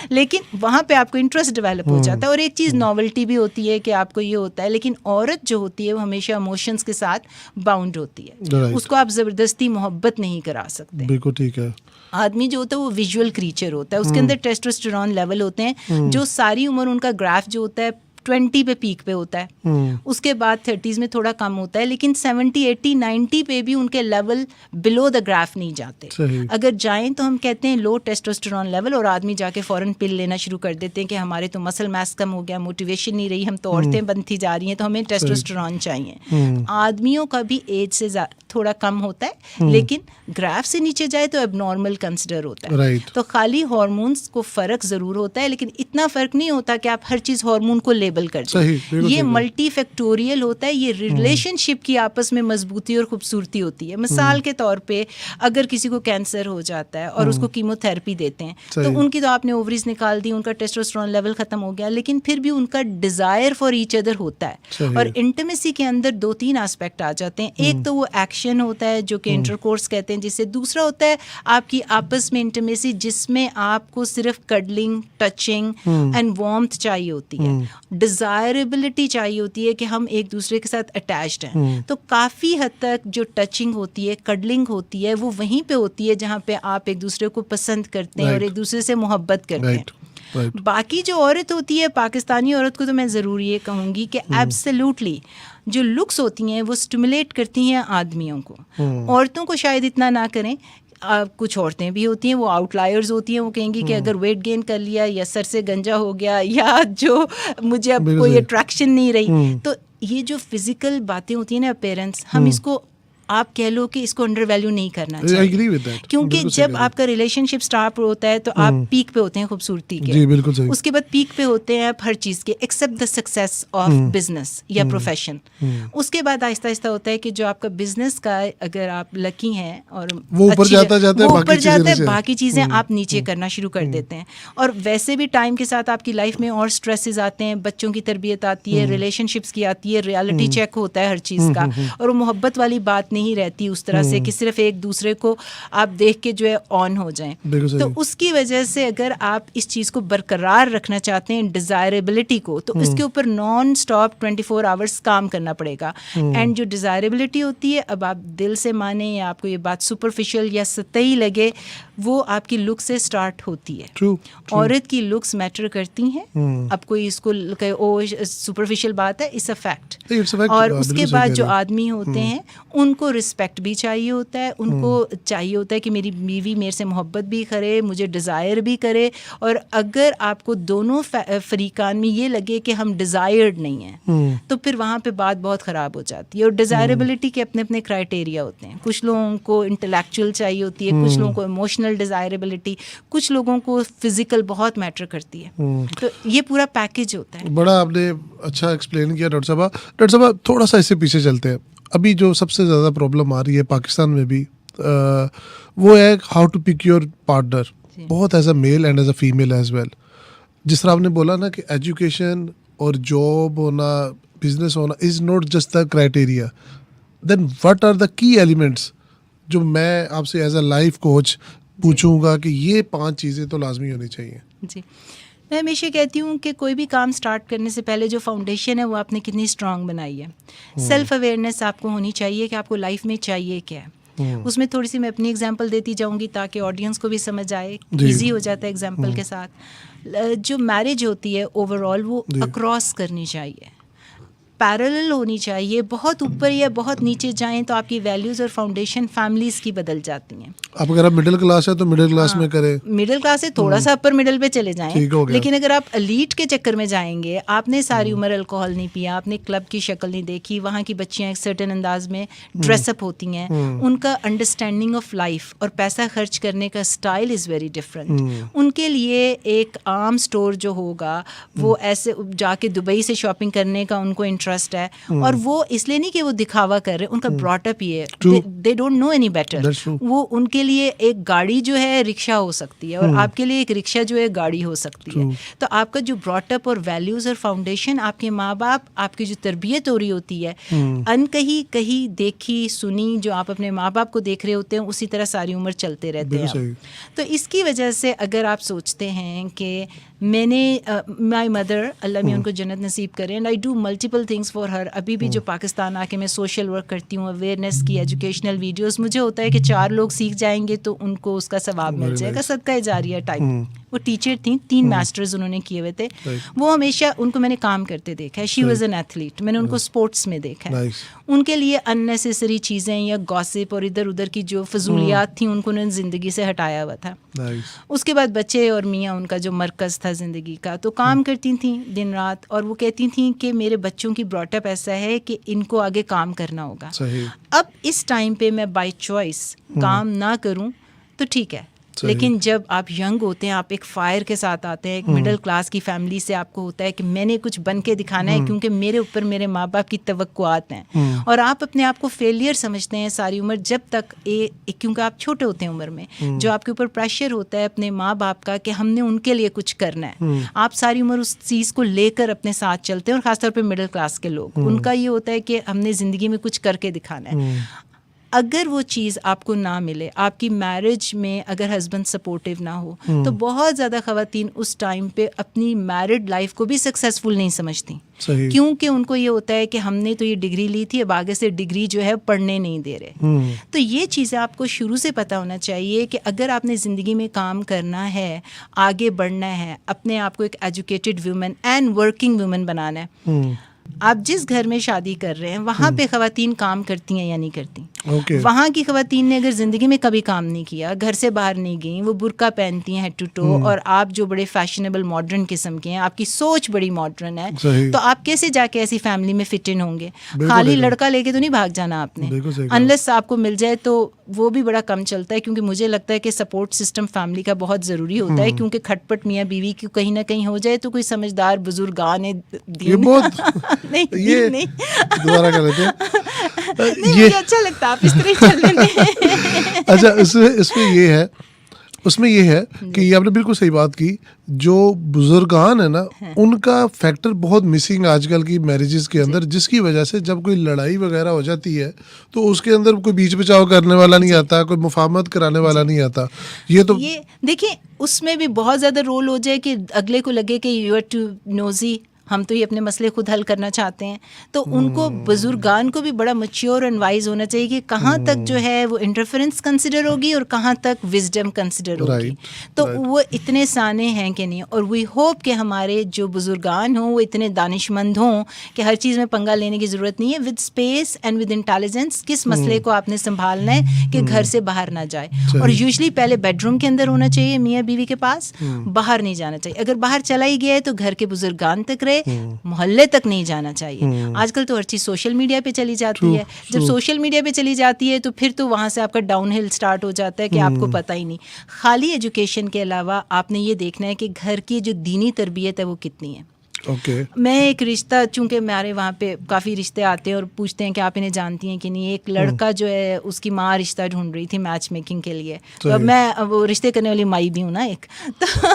لیکن وہاں پہ آپ کو انٹرسٹ ڈیولپ ہو جاتا ہے. اور ایک چیز ناولٹی بھی ہوتی ہے کہ آپ کو یہ ہوتا ہے, لیکن عورت جو ہوتی ہے وہ ہمیشہ ایموشنز کے ساتھ باؤنڈ ہوتی ہے, اس کو آپ زبردستی محبت نہیں کرا سکتے. بالکل ٹھیک ہے. آدمی جو ہوتا ہے وہ ویژول کریچر ہوتا ہے, اس کے اندر ٹیسٹوسٹیرون لیول ہوتے ہیں جو ساری عمر ان کا گراف جو ہوتا ہے 20 پہ پیک پہ ہوتا ہے, اس کے بعد 30s میں تھوڑا کم ہوتا ہے, لیکن 70, 80, 90 پہ بھی ان کے لیول بلو دا گراف نہیں جاتے. اگر جائیں تو ہم کہتے ہیں لو ٹیسٹوسٹیرون لیول, اور آدمی جا کے فوراً پل لینا شروع کر دیتے ہیں کہ ہمارے تو مسل میس کم ہو گیا, موٹیویشن نہیں رہی, ہم تو عورتیں بنتی جا رہی ہیں تو ہمیں ٹیسٹوسٹیرون چاہیے. آدمیوں کا بھی ایج سے تھوڑا کم ہوتا ہے, لیکن گراف سے نیچے جائے تو اب نارمل کنسیڈر ہوتا ہے. تو خالی ہارمونس کو فرق ضرور ہوتا ہے, لیکن اتنا فرق نہیں ہوتا کہ آپ ہر چیز ہارمون کو لیبل کر دیں. یہ ملٹی فیکٹوریل ہوتا ہے, یہ ریلیشن شپ کی آپس میں مضبوطی اور خوبصورتی ہوتی ہے. مثال کے طور پہ اگر کسی کو کینسر ہو جاتا ہے اور اس کو کیمو تھراپی دیتے ہیں, تو ان کی تو آپ نے اووریز نکال دی, ان کا ٹیسٹوسٹیرون لیول ختم ہو گیا, لیکن پھر بھی ان کا ڈیزائر فار ایچ ادر ہوتا ہے. اور انٹیمیسی کے اندر 2-3 آسپیکٹ آ جاتے ہیں. ایک تو وہ ایکشن ہوتا ہے جو کہ انٹر کورس کہتے ہیں, جس سے دوسرا ہوتا ہے آپ کی آپس میں انٹیمیسی, جس میں آپ کو صرف کڈلنگ, ٹچنگ اینڈ وارمتھ چاہیے ہوتی ہے, ڈیزائربلٹی چاہیے ہوتی ہے کہ ہم ایک دوسرے کے ساتھ اٹیچڈ ہیں. تو کافی حد تک جو ٹچنگ ہوتی ہے, کڈلنگ ہوتی ہے, وہ وہیں پہ ہوتی ہے جہاں پہ آپ ایک دوسرے کو پسند کرتے ہیں اور ایک دوسرے سے محبت کرتے ہیں. باقی جو عورت ہوتی ہے, پاکستانی عورت کو تو میں ضرور یہ کہوں گی کہ ایبسلیوٹلی جو لکس ہوتی ہیں وہ اسٹیمولیٹ کرتی ہیں آدمیوں کو. عورتوں کو شاید اتنا نہ کریں, کچھ عورتیں بھی ہوتی ہیں وہ آؤٹ لائرز ہوتی ہیں, وہ کہیں گی کہ اگر ویٹ گین کر لیا یا سر سے گنجا ہو گیا یا جو مجھے اب کوئی اٹریکشن نہیں رہی, تو یہ جو فزیکل باتیں ہوتی ہیں نا اپیرنس, ہم اس کو آپ کہہ لو کہ اس کو انڈر ویلیو نہیں کرنا چاہیے, کیونکہ جب آپ کا ریلیشن شپ اسٹارٹ ہوتا ہے تو آپ پیک پہ ہوتے ہیں خوبصورتی کے, اس کے بعد پیک پہ ہوتے ہیں آپ ہر چیز کے accept the success of business یا پروفیشن. اس کے بعد آہستہ آہستہ ہوتا ہے کہ جو آپ کا بزنس کا, اگر آپ لکی ہیں اور وہ اوپر جاتا ہے, باقی چیزیں آپ نیچے کرنا شروع کر دیتے ہیں. اور ویسے بھی ٹائم کے ساتھ آپ کی لائف میں اور اسٹریسز آتے ہیں, بچوں کی تربیت آتی ہے, ریلیشن شپس کی آتی ہے, ریالٹی چیک ہوتا ہے ہر چیز کا, اور وہ محبت والی بات نہیں رہتی اس طرح سے کہ صرف ایک دوسرے کو آپ دیکھ کے جو ہے آن ہو جائیں. تو اس کی وجہ سے اگر آپ اس چیز کو برقرار رکھنا چاہتے ہیں, ڈیزائربلٹی کو, تو اس کے اوپر نان اسٹاپ 24 آورس کام کرنا پڑے گا. اینڈ جو ڈیزائربلٹی ہوتی ہے, اب آپ دل سے مانیں یا آپ کو یہ بات سپرفیشل یا سطحی لگے, وہ آپ کی لک سے اسٹارٹ ہوتی ہے. عورت کی لکس میٹر کرتی ہیں. اب کوئی اس کو سپرفیشل بات ہے, اٹس اے فیکٹ. اور اس کے بعد جو آدمی ہوتے ہیں ان کو رسپیکٹ بھی چاہیے ہوتا ہے, ان کو چاہیے ہوتا ہے کہ میری بیوی میرے سے محبت بھی کرے, مجھے ڈیزائر بھی کرے. اور اگر آپ کو دونوں فریقان میں یہ لگے کہ ہم ڈیزائرڈ نہیں ہیں, تو پھر وہاں پہ بات بہت خراب ہو جاتی ہے. اور ڈیزائربلٹی کے اپنے اپنے کرائٹیریا ہوتے ہیں. کچھ لوگوں کو انٹلیکچوئل چاہیے ہوتی ہے, کچھ لوگوں کو ایموشنل ڈیزائربلٹی, کچھ لوگوں کو فزیکل بہت میٹر کرتی ہے. تو یہ پورا پیکج ہوتا ہے. بڑا آپ نے اچھا ایکسپلین کیا ڈاکٹر صاحبہ. ڈاکٹر صاحبہ تھوڑا سا اس سے پیچھے چلتے ہیں. ابھی جو سب سے زیادہ پرابلم آ رہی ہے پاکستان میں بھی, وہ ہے how to pick your partner, بہت as a male and as a female as well. جس طرح آپ نے بولا نا کہ ایجوکیشن اور جاب ہونا, بزنس ہونا is not just the criteria. Then what are the key elements جو میں آپ سے ایز اے لائف کوچ پوچھوں گا کہ یہ 5 چیزیں تو لازمی ہونی چاہیے؟ جی، میں ہمیشہ کہتی ہوں کہ کوئی بھی کام سٹارٹ کرنے سے پہلے جو فاؤنڈیشن ہے وہ آپ نے کتنی اسٹرانگ بنائی ہے. سیلف اویئرنیس آپ کو ہونی چاہیے کہ آپ کو لائف میں چاہیے کیا ہے. اس میں تھوڑی سی میں اپنی اگزامپل دیتی جاؤں گی تاکہ آڈینس کو بھی سمجھ آئے, ایزی ہو جاتا ہے ایگزامپل کے ساتھ. جو میرج ہوتی ہے اوور آل وہ اکراس کرنی چاہیے, پیرلل ہونی چاہیے. بہت اوپر یا بہت نیچے جائیں تو آپ کی ویلیوز اور فاؤنڈیشن فیملیز کی بدل جاتی ہیں. اب اگر آپ مڈل کلاس ہے تو مڈل کلاس میں کریں, مڈل کلاس سے تھوڑا سا اپر مڈل پہ چلے جائیں. ٹھیک ہو گیا. لیکن اگر آپ ایلیٹ کے چکر میں جائیں گے, آپ نے ساری عمر الکوہول نہیں پیا, آپ نے کلب کی شکل نہیں دیکھی, وہاں کی بچیاں ایک سرٹن انداز میں ڈریس اپ ہوتی ہیں, ان کا انڈرسٹینڈنگ آف لائف اور پیسہ خرچ کرنے کا اسٹائل از ویری ڈفرینٹ. ان کے لیے ایک عام اسٹور جو ہوگا وہ ایسے جا کے دبئی سے شاپنگ کرنے کا ان کو انٹرسٹ ہے, اور وہ اس لیے نہیں کہ وہ دکھاوا کر رہے, ان کا براٹ اپ یہ ہے, they don't know any better. وہ ان کے لیے ایک گاڑی جو ہے رکشہ ہو سکتی ہے, اور آپ کے لیے ایک رکشہ جو ہے گاڑی ہو سکتی ہے. تو آپ کا جو براٹ اپ اور ویلیوز اور فاؤنڈیشن, آپ کے ماں باپ, آپ کی جو تربیت ہو رہی ہوتی ہے, ان کہیں دیکھی سنی جو آپ اپنے ماں باپ کو دیکھ رہے ہوتے ہیں, اسی طرح ساری عمر چلتے رہتے ہیں. تو اس کی وجہ سے اگر آپ سوچتے ہیں کہ میں نے مائی مدر, اللہ میں ان کو جنت نصیب کرے, and I do multiple things for her. ابھی بھی جو پاکستان آ کے میں سوشل ورک کرتی ہوں, اویئرنیس کی, ایجوکیشنل ویڈیوز, مجھے ہوتا ہے کہ 4 لوگ سیکھ جائیں گے تو ان کو اس کا ثواب مل جائے گا, صدقہ جاریہ ٹائپ. وہ ٹیچر تھیں, 3 ماسٹرز انہوں نے کیے ہوئے تھے. وہ ہمیشہ ان کو میں نے کام کرتے دیکھا ہے. شی واز این ایتھلیٹ, میں نے ان کو اسپورٹس میں دیکھا ہے. ان کے لیے اننیسیسری چیزیں یا گاسپ اور ادھر ادھر کی جو فضولیات تھیں ان کو انہوں نے زندگی سے ہٹایا ہوا تھا. اس کے بعد بچے اور میاں ان کا جو مرکز تھا زندگی کا, تو کام کرتی تھیں دن رات, اور وہ کہتی تھیں کہ میرے بچوں کی براٹ اپ ایسا ہے کہ ان کو آگے کام کرنا ہوگا. اب اس ٹائم پہ میں بائی چوائس کام نہ کروں تو ٹھیک ہے, لیکن جب آپ ینگ ہوتے ہیں, آپ ایک فائر کے ساتھ آتے ہیں, ایک مڈل کلاس کی فیملی سے, آپ کو ہوتا ہے کہ میں نے کچھ بن کے دکھانا ہے کیونکہ میرے اوپر میرے ماں باپ کی توقعات ہیں, اور آپ اپنے آپ کو فیلئر سمجھتے ہیں ساری عمر, جب تک کیونکہ آپ چھوٹے ہوتے ہیں عمر میں, جو آپ کے اوپر پریشر ہوتا ہے اپنے ماں باپ کا کہ ہم نے ان کے لیے کچھ کرنا ہے, آپ ساری عمر اس چیز کو لے کر اپنے ساتھ چلتے ہیں. اور خاص طور پہ مڈل کلاس کے لوگ, ان کا یہ ہوتا ہے کہ ہم نے زندگی میں کچھ کر کے دکھانا ہے. اگر وہ چیز آپ کو نہ ملے, آپ کی میرج میں اگر ہسبینڈ سپورٹیو نہ ہو, تو بہت زیادہ خواتین اس ٹائم پہ اپنی میرڈ لائف کو بھی سکسیزفل نہیں سمجھتی, کیونکہ ان کو یہ ہوتا ہے کہ ہم نے تو یہ ڈگری لی تھی, اب آگے سے ڈگری جو ہے پڑھنے نہیں دے رہے. تو یہ چیزیں آپ کو شروع سے پتہ ہونا چاہیے کہ اگر آپ نے زندگی میں کام کرنا ہے, آگے بڑھنا ہے, اپنے آپ کو ایک educated women and working women بنانا ہے. آپ جس گھر میں شادی کر رہے ہیں وہاں پہ خواتین کام کرتی ہیں یا نہیں کرتی. وہاں کی خواتین نے اگر زندگی میں کبھی کام نہیں کیا, گھر سے باہر نہیں گئیں, وہ برقع پہنتی ہیں ہیڈ ٹو ٹو, اور آپ جو بڑے فیشنیبل ماڈرن قسم کے ہیں, آپ کی سوچ بڑی ماڈرن ہے, تو آپ کیسے جا کے ایسی فیملی میں فٹ ان ہوں گے؟ خالی لڑکا لے کے تو نہیں بھاگ جانا آپ نے, انلیس آپ کو مل جائے تو وہ بھی بڑا کم چلتا ہے. کیونکہ مجھے لگتا ہے کہ سپورٹ سسٹم فیملی کا بہت ضروری ہوتا ہے, کیونکہ کھٹ پٹ میاں بیوی کی کہیں نہ کہیں ہو جائے تو کوئی سمجھدار بزرگان نہیں دوبارہ کر لیتے ہیں, یہ اچھا لگتا ہے, آپ اس طرح چل رہے ہیں. اچھا, اس میں یہ ہے کہ یہ آپ نے بالکل صحیح بات کی. جو بزرگان ہے نا, ان کا فیکٹر بہت مسنگ آج کل کی میرجز کے اندر, جس کی وجہ سے جب کوئی لڑائی وغیرہ ہو جاتی ہے تو اس کے اندر کوئی بیچ بچاؤ کرنے والا نہیں آتا, کوئی مفاہمت کرانے والا نہیں آتا. یہ دیکھیں اس میں بھی بہت زیادہ رول ہو جائے کہ اگلے کو لگے کہ یو آر ٹو نوزی, ہم تو یہ اپنے مسئلے خود حل کرنا چاہتے ہیں. تو ان کو بزرگان کو بھی بڑا میچیور اینڈ وائز ہونا چاہیے کہ کہاں تک جو ہے وہ انٹرفیرنس کنسیڈر ہوگی اور کہاں تک وزڈم کنسیڈر ہوگی. تو وہ اتنے سانے ہیں کہ نہیں, اور وی ہوپ کہ ہمارے جو بزرگان ہوں وہ اتنے دانش مند ہوں کہ ہر چیز میں پنگا لینے کی ضرورت نہیں ہے. With space and with intelligence کس مسئلے کو آپ نے سنبھالنا ہے کہ گھر سے باہر نہ جائے. اور یوزلی پہلے بیڈ روم کے اندر ہونا چاہیے میاں بیوی کے پاس, باہر نہیں جانا چاہیے. اگر باہر چلا ہی گیا ہے تو گھر کے بزرگان تک رہے, محلے تک نہیں جانا چاہیے. آج کل تو ہر چیز سوشل میڈیا پہ چلی جاتی ہے. جب سوشل میڈیا پہ چلی جاتی ہے تو پھر تو وہاں سے آپ کا ڈاؤن ہل سٹارٹ ہو جاتا ہے کہ آپ کو پتہ ہی نہیں. خالی ایجوکیشن کے علاوہ آپ نے یہ دیکھنا ہے کہ گھر کی جو دینی تربیت ہے وہ کتنی ہے. میں ایک رشتہ, چونکہ ہمارے وہاں پہ کافی رشتے آتے ہیں اور پوچھتے ہیں کہ آپ انہیں جانتی ہیں کہ نہیں. ایک لڑکا جو ہے اس کی ماں رشتہ ڈھونڈ رہی تھی میچ میکنگ کے لیے, تو اب میں وہ رشتے کرنے والی مائی بھی ہوں نا ایک, تو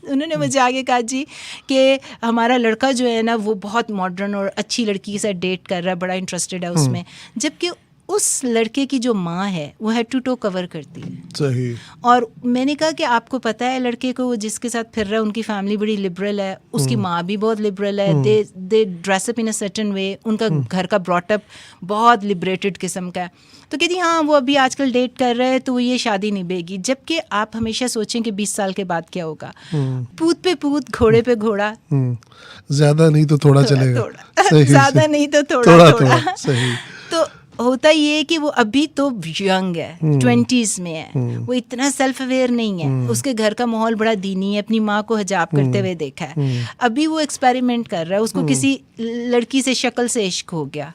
انہوں نے مجھے آگے کہا جی کہ ہمارا لڑکا جو ہے نا وہ بہت ماڈرن اور اچھی لڑکی کے ساتھ ڈیٹ کر رہا ہے, بڑا انٹرسٹیڈ ہے اس میں, جبکہ اس لڑکے کی جو ماں ہے وہ ہیڈ ٹو ٹو کور کرتی ہے. صحیح. اور میں نے کہا کہ آپ کو پتہ ہے لڑکے کو وہ جس کے ساتھ پھر رہا ہے ان کی فیملی بڑی لبرل ہے, اس کی ماں بھی بہت لبرل ہے, دے dress up in a certain way, ان کا گھر کا براٹ اپ بہت لبریٹڈ قسم کا ہے. تو کہتی ہاں وہ ابھی آج کل ڈیٹ کر رہے ہیں تو وہ یہ شادی نبھے گی. جبکہ آپ ہمیشہ سوچیں کہ 20 سال کے بعد کیا ہوگا. پوت پہ پوت, گھوڑے پہ گھوڑا, زیادہ نہیں تو تھوڑا چلے گا. زیادہ نہیں تو تھوڑا تھوڑا. صحیح. تو ہوتا یہ ہے کہ وہ ابھی تو ینگ ہے, 20s میں ہے, وہ اتنا سیلف اویئر نہیں ہے. اس کے گھر کا ماحول بڑا دینی ہے, اپنی ماں کو حجاب کرتے ہوئے دیکھا ہے. ابھی وہ ایکسپیریمنٹ کر رہا ہے, اس کو کسی لڑکی سے شکل سے عشق ہو گیا,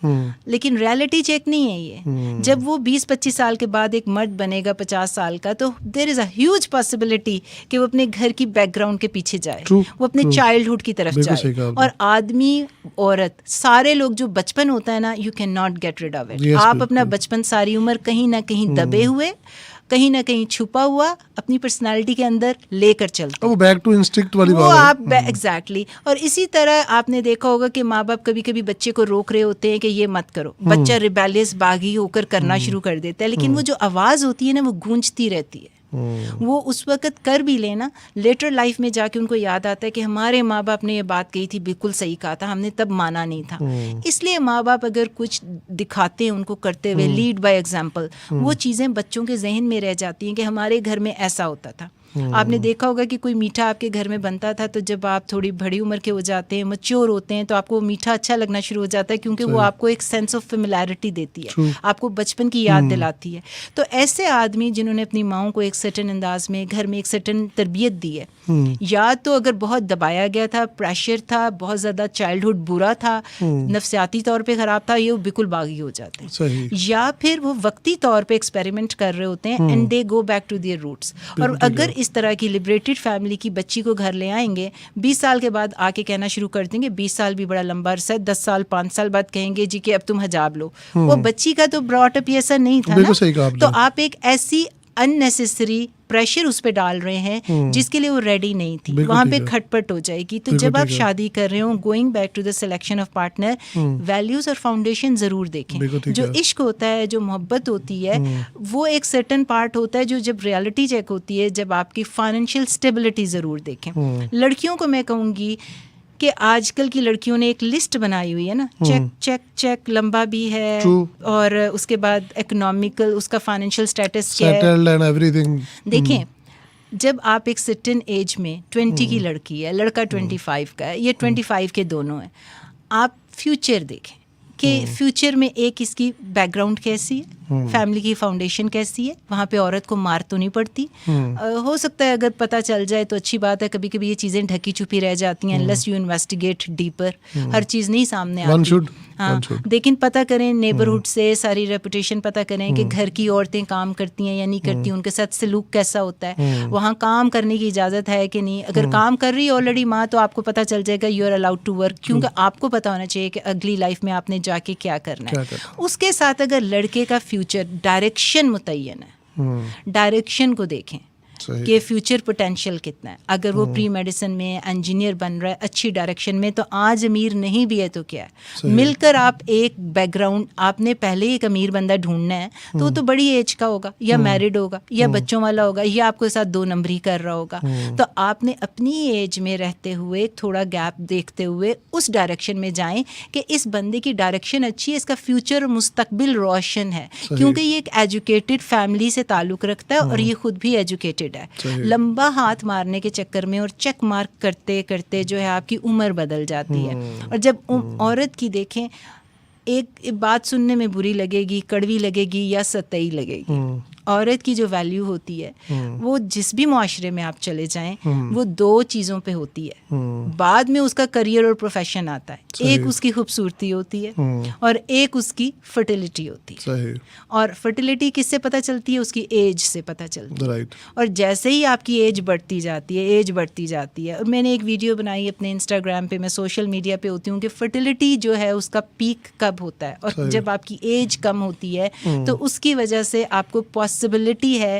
لیکن ریالٹی چیک نہیں ہے یہ. جب وہ 20-25 سال کے بعد ایک مرد بنے گا 50 سال کا, تو دیر از اے ہیوج پاسبلٹی کہ وہ اپنے گھر کی بیک گراؤنڈ کے پیچھے جائے, وہ اپنے چائلڈہڈ کی طرف جائے. اور آدمی عورت سارے لوگ جو بچپن ہوتا ہے نا, you can not get rid of it. آپ اپنا بچپن ساری عمر کہیں نہ کہیں دبے ہوئے, کہیں نہ کہیں چھپا ہوا اپنی پرسنالٹی کے اندر لے کر چلتے ہیں. وہ بیک ٹو انسٹنکٹ والی وہ بات ہے. آپ ایگزیکٹلی. اور اسی طرح آپ نے دیکھا ہوگا کہ ماں باپ کبھی کبھی بچے کو روک رہے ہوتے ہیں کہ یہ مت کرو, بچہ ریبیلیس باغی ہو کر کرنا شروع کر دیتا ہے, لیکن وہ جو آواز ہوتی ہے نا وہ گونجتی رہتی ہے. وہ اس وقت کر بھی لینا, لیٹر لائف میں جا کے ان کو یاد آتا ہے کہ ہمارے ماں باپ نے یہ بات کہی تھی, بالکل صحیح کہا تھا, ہم نے تب مانا نہیں تھا. اس لیے ماں باپ اگر کچھ دکھاتے ہیں ان کو کرتے ہوئے, لیڈ بائی ایگزامپل, وہ چیزیں بچوں کے ذہن میں رہ جاتی ہیں کہ ہمارے گھر میں ایسا ہوتا تھا. آپ نے دیکھا ہوگا کہ کوئی میٹھا آپ کے گھر میں بنتا تھا, تو جب آپ تھوڑی بڑی عمر کے ہو جاتے ہیں, میچور ہوتے ہیں, تو آپ کو میٹھا اچھا لگنا شروع ہو جاتا ہے, کیونکہ وہ آپ کو ایک سینس آف فیملیرٹی دیتی ہے, آپ کو بچپن کی یاد دلاتی ہے. تو ایسے آدمی جنہوں نے اپنی ماؤں کو ایک سرٹن انداز میں گھر میں ایک سرٹن تربیت دی ہے, یا تو اگر بہت دبایا گیا تھا, پریشر تھا, بہت زیادہ چائلڈہڈ برا تھا, نفسیاتی طور پہ خراب تھا, یہ بالکل باغی ہو جاتے ہیں. یا پھر وہ وقتی طور پہ ایکسپیریمنٹ کر رہے ہوتے ہیں, and they go back to their roots. اور اگر اس طرح کی لبریٹڈ فیملی کی بچی کو گھر لے آئیں گے, 20 سال کے بعد آ کے کہنا شروع کر دیں گے, 20 سال بھی بڑا لمبا عرصہ ہے, 10 سال 5 سال بعد کہیں گے جی کہ اب تم حجاب لو. وہ بچی کا تو براٹ اپ ایسا نہیں تھا نا, تو آپ ایک ایسی اننیسیسری پریشر اس پہ ڈال رہے ہیں جس کے لیے وہ ریڈی نہیں تھی, وہاں پہ کھٹ پٹ ہو جائے گی. تو جب آپ شادی کر رہے ہوں, going back to the selection of partner, values اور فاؤنڈیشن ضرور دیکھیں. جو عشق ہوتا ہے, جو محبت ہوتی ہے, وہ ایک سرٹن پارٹ ہوتا ہے جو جب ریالٹی چیک ہوتی ہے, جب آپ کی فائنینشیل اسٹیبلٹی ضرور دیکھیں. لڑکیوں کو میں کہوں گی کہ آج کل کی لڑکیوں نے ایک لسٹ بنائی ہوئی ہے نا, چیک چیک چیک, لمبا بھی ہے, اور اس کے بعد اکنامیکل, اس کا فائنینشیل اسٹیٹس کیا ہے. دیکھیں, جب آپ ایک سرٹن ایج میں 20 کی لڑکی ہے, لڑکا 25 کا ہے, یہ 25 کے دونوں ہیں, آپ فیوچر دیکھیں کہ فیوچر میں ایک اس کی بیک گراؤنڈ کیسی ہے, فیملی کی فاؤنڈیشن کیسی ہے, وہاں پہ عورت کو مار تو نہیں پڑتی. ہو سکتا ہے اگر پتہ چل جائے تو اچھی بات ہے, کبھی کبھی یہ چیزیں ڈھکی چھپی رہ جاتی ہیں, unless you investigate deeper, ہر چیز نہیں سامنے آتی. ہاں, لیکن پتہ کریں نیبرہڈ سے, ساری ریپوٹیشن پتہ کریں کہ گھر کی عورتیں کام کرتی ہیں یا نہیں کرتی, ان کے ساتھ سلوک کیسا ہوتا ہے, وہاں کام کرنے کی اجازت ہے کہ نہیں. اگر کام کر رہی ہے آلریڈی ماں, تو آپ کو پتہ چل جائے گا you are allowed to work, کیونکہ آپ کو پتہ ہونا چاہیے کہ اگلی لائف میں آپ نے جا کے کیا کرنا ہے. اس کے ساتھ اگر لڑکے کا فیوچر ڈائریکشن متعین ہے, ڈائریکشن کو دیکھیں کہ فیوچر پوٹینشیل کتنا ہے. اگر وہ پری میڈیسن میں انجینئر بن رہا ہے اچھی ڈائریکشن میں, تو آج امیر نہیں بھی ہے تو کیا ہے, مل کر آپ ایک بیک گراؤنڈ, آپ نے پہلے ایک امیر بندہ ڈھونڈنا ہے, تو وہ تو بڑی ایج کا ہوگا, یا میرڈ ہوگا, یا بچوں والا ہوگا, یا آپ کے ساتھ 2 نمبری کر رہا ہوگا. تو آپ نے اپنی ایج میں رہتے ہوئے تھوڑا گیپ دیکھتے ہوئے اس ڈائریکشن میں جائیں کہ اس بندے کی ڈائریکشن اچھی ہے, اس کا فیوچر مستقبل روشن ہے, کیونکہ یہ ایک ایجوکیٹڈ فیملی سے تعلق رکھتا ہے, اور یہ خود بھی ایجوکیٹڈ ہے. لمبا ہاتھ مارنے کے چکر میں اور چیک مارک کرتے کرتے جو ہے آپ کی عمر بدل جاتی ہے. اور جب عورت کی دیکھیں, ایک بات سننے میں بری لگے گی, کڑوی لگے گی, یا سطحی لگے گی, عورت کی جو ویلیو ہوتی ہے وہ جس بھی معاشرے میں آپ چلے جائیں, وہ 2 چیزوں پہ ہوتی ہے. بعد میں اس کا کریئر اور پروفیشن آتا ہے, ایک اس کی خوبصورتی ہوتی ہے, اور ایک اس کی فرٹیلیٹی ہوتی ہے. اور فرٹیلیٹی کس سے پتہ چلتی ہے, اس کی ایج سے پتہ چلتی ہے. اور جیسے ہی آپ کی ایج بڑھتی جاتی ہے, ایج بڑھتی جاتی ہے, اور میں نے ایک ویڈیو بنائی اپنے انسٹاگرام پہ, میں سوشل میڈیا پہ ہوتی ہوں, کہ فرٹیلیٹی جو ہے اس کا پیک کب ہوتا ہے, اور جب آپ کی ایج کم ہوتی ہے, تو اس کی وجہ سے آپ کو پاسبلٹی ہے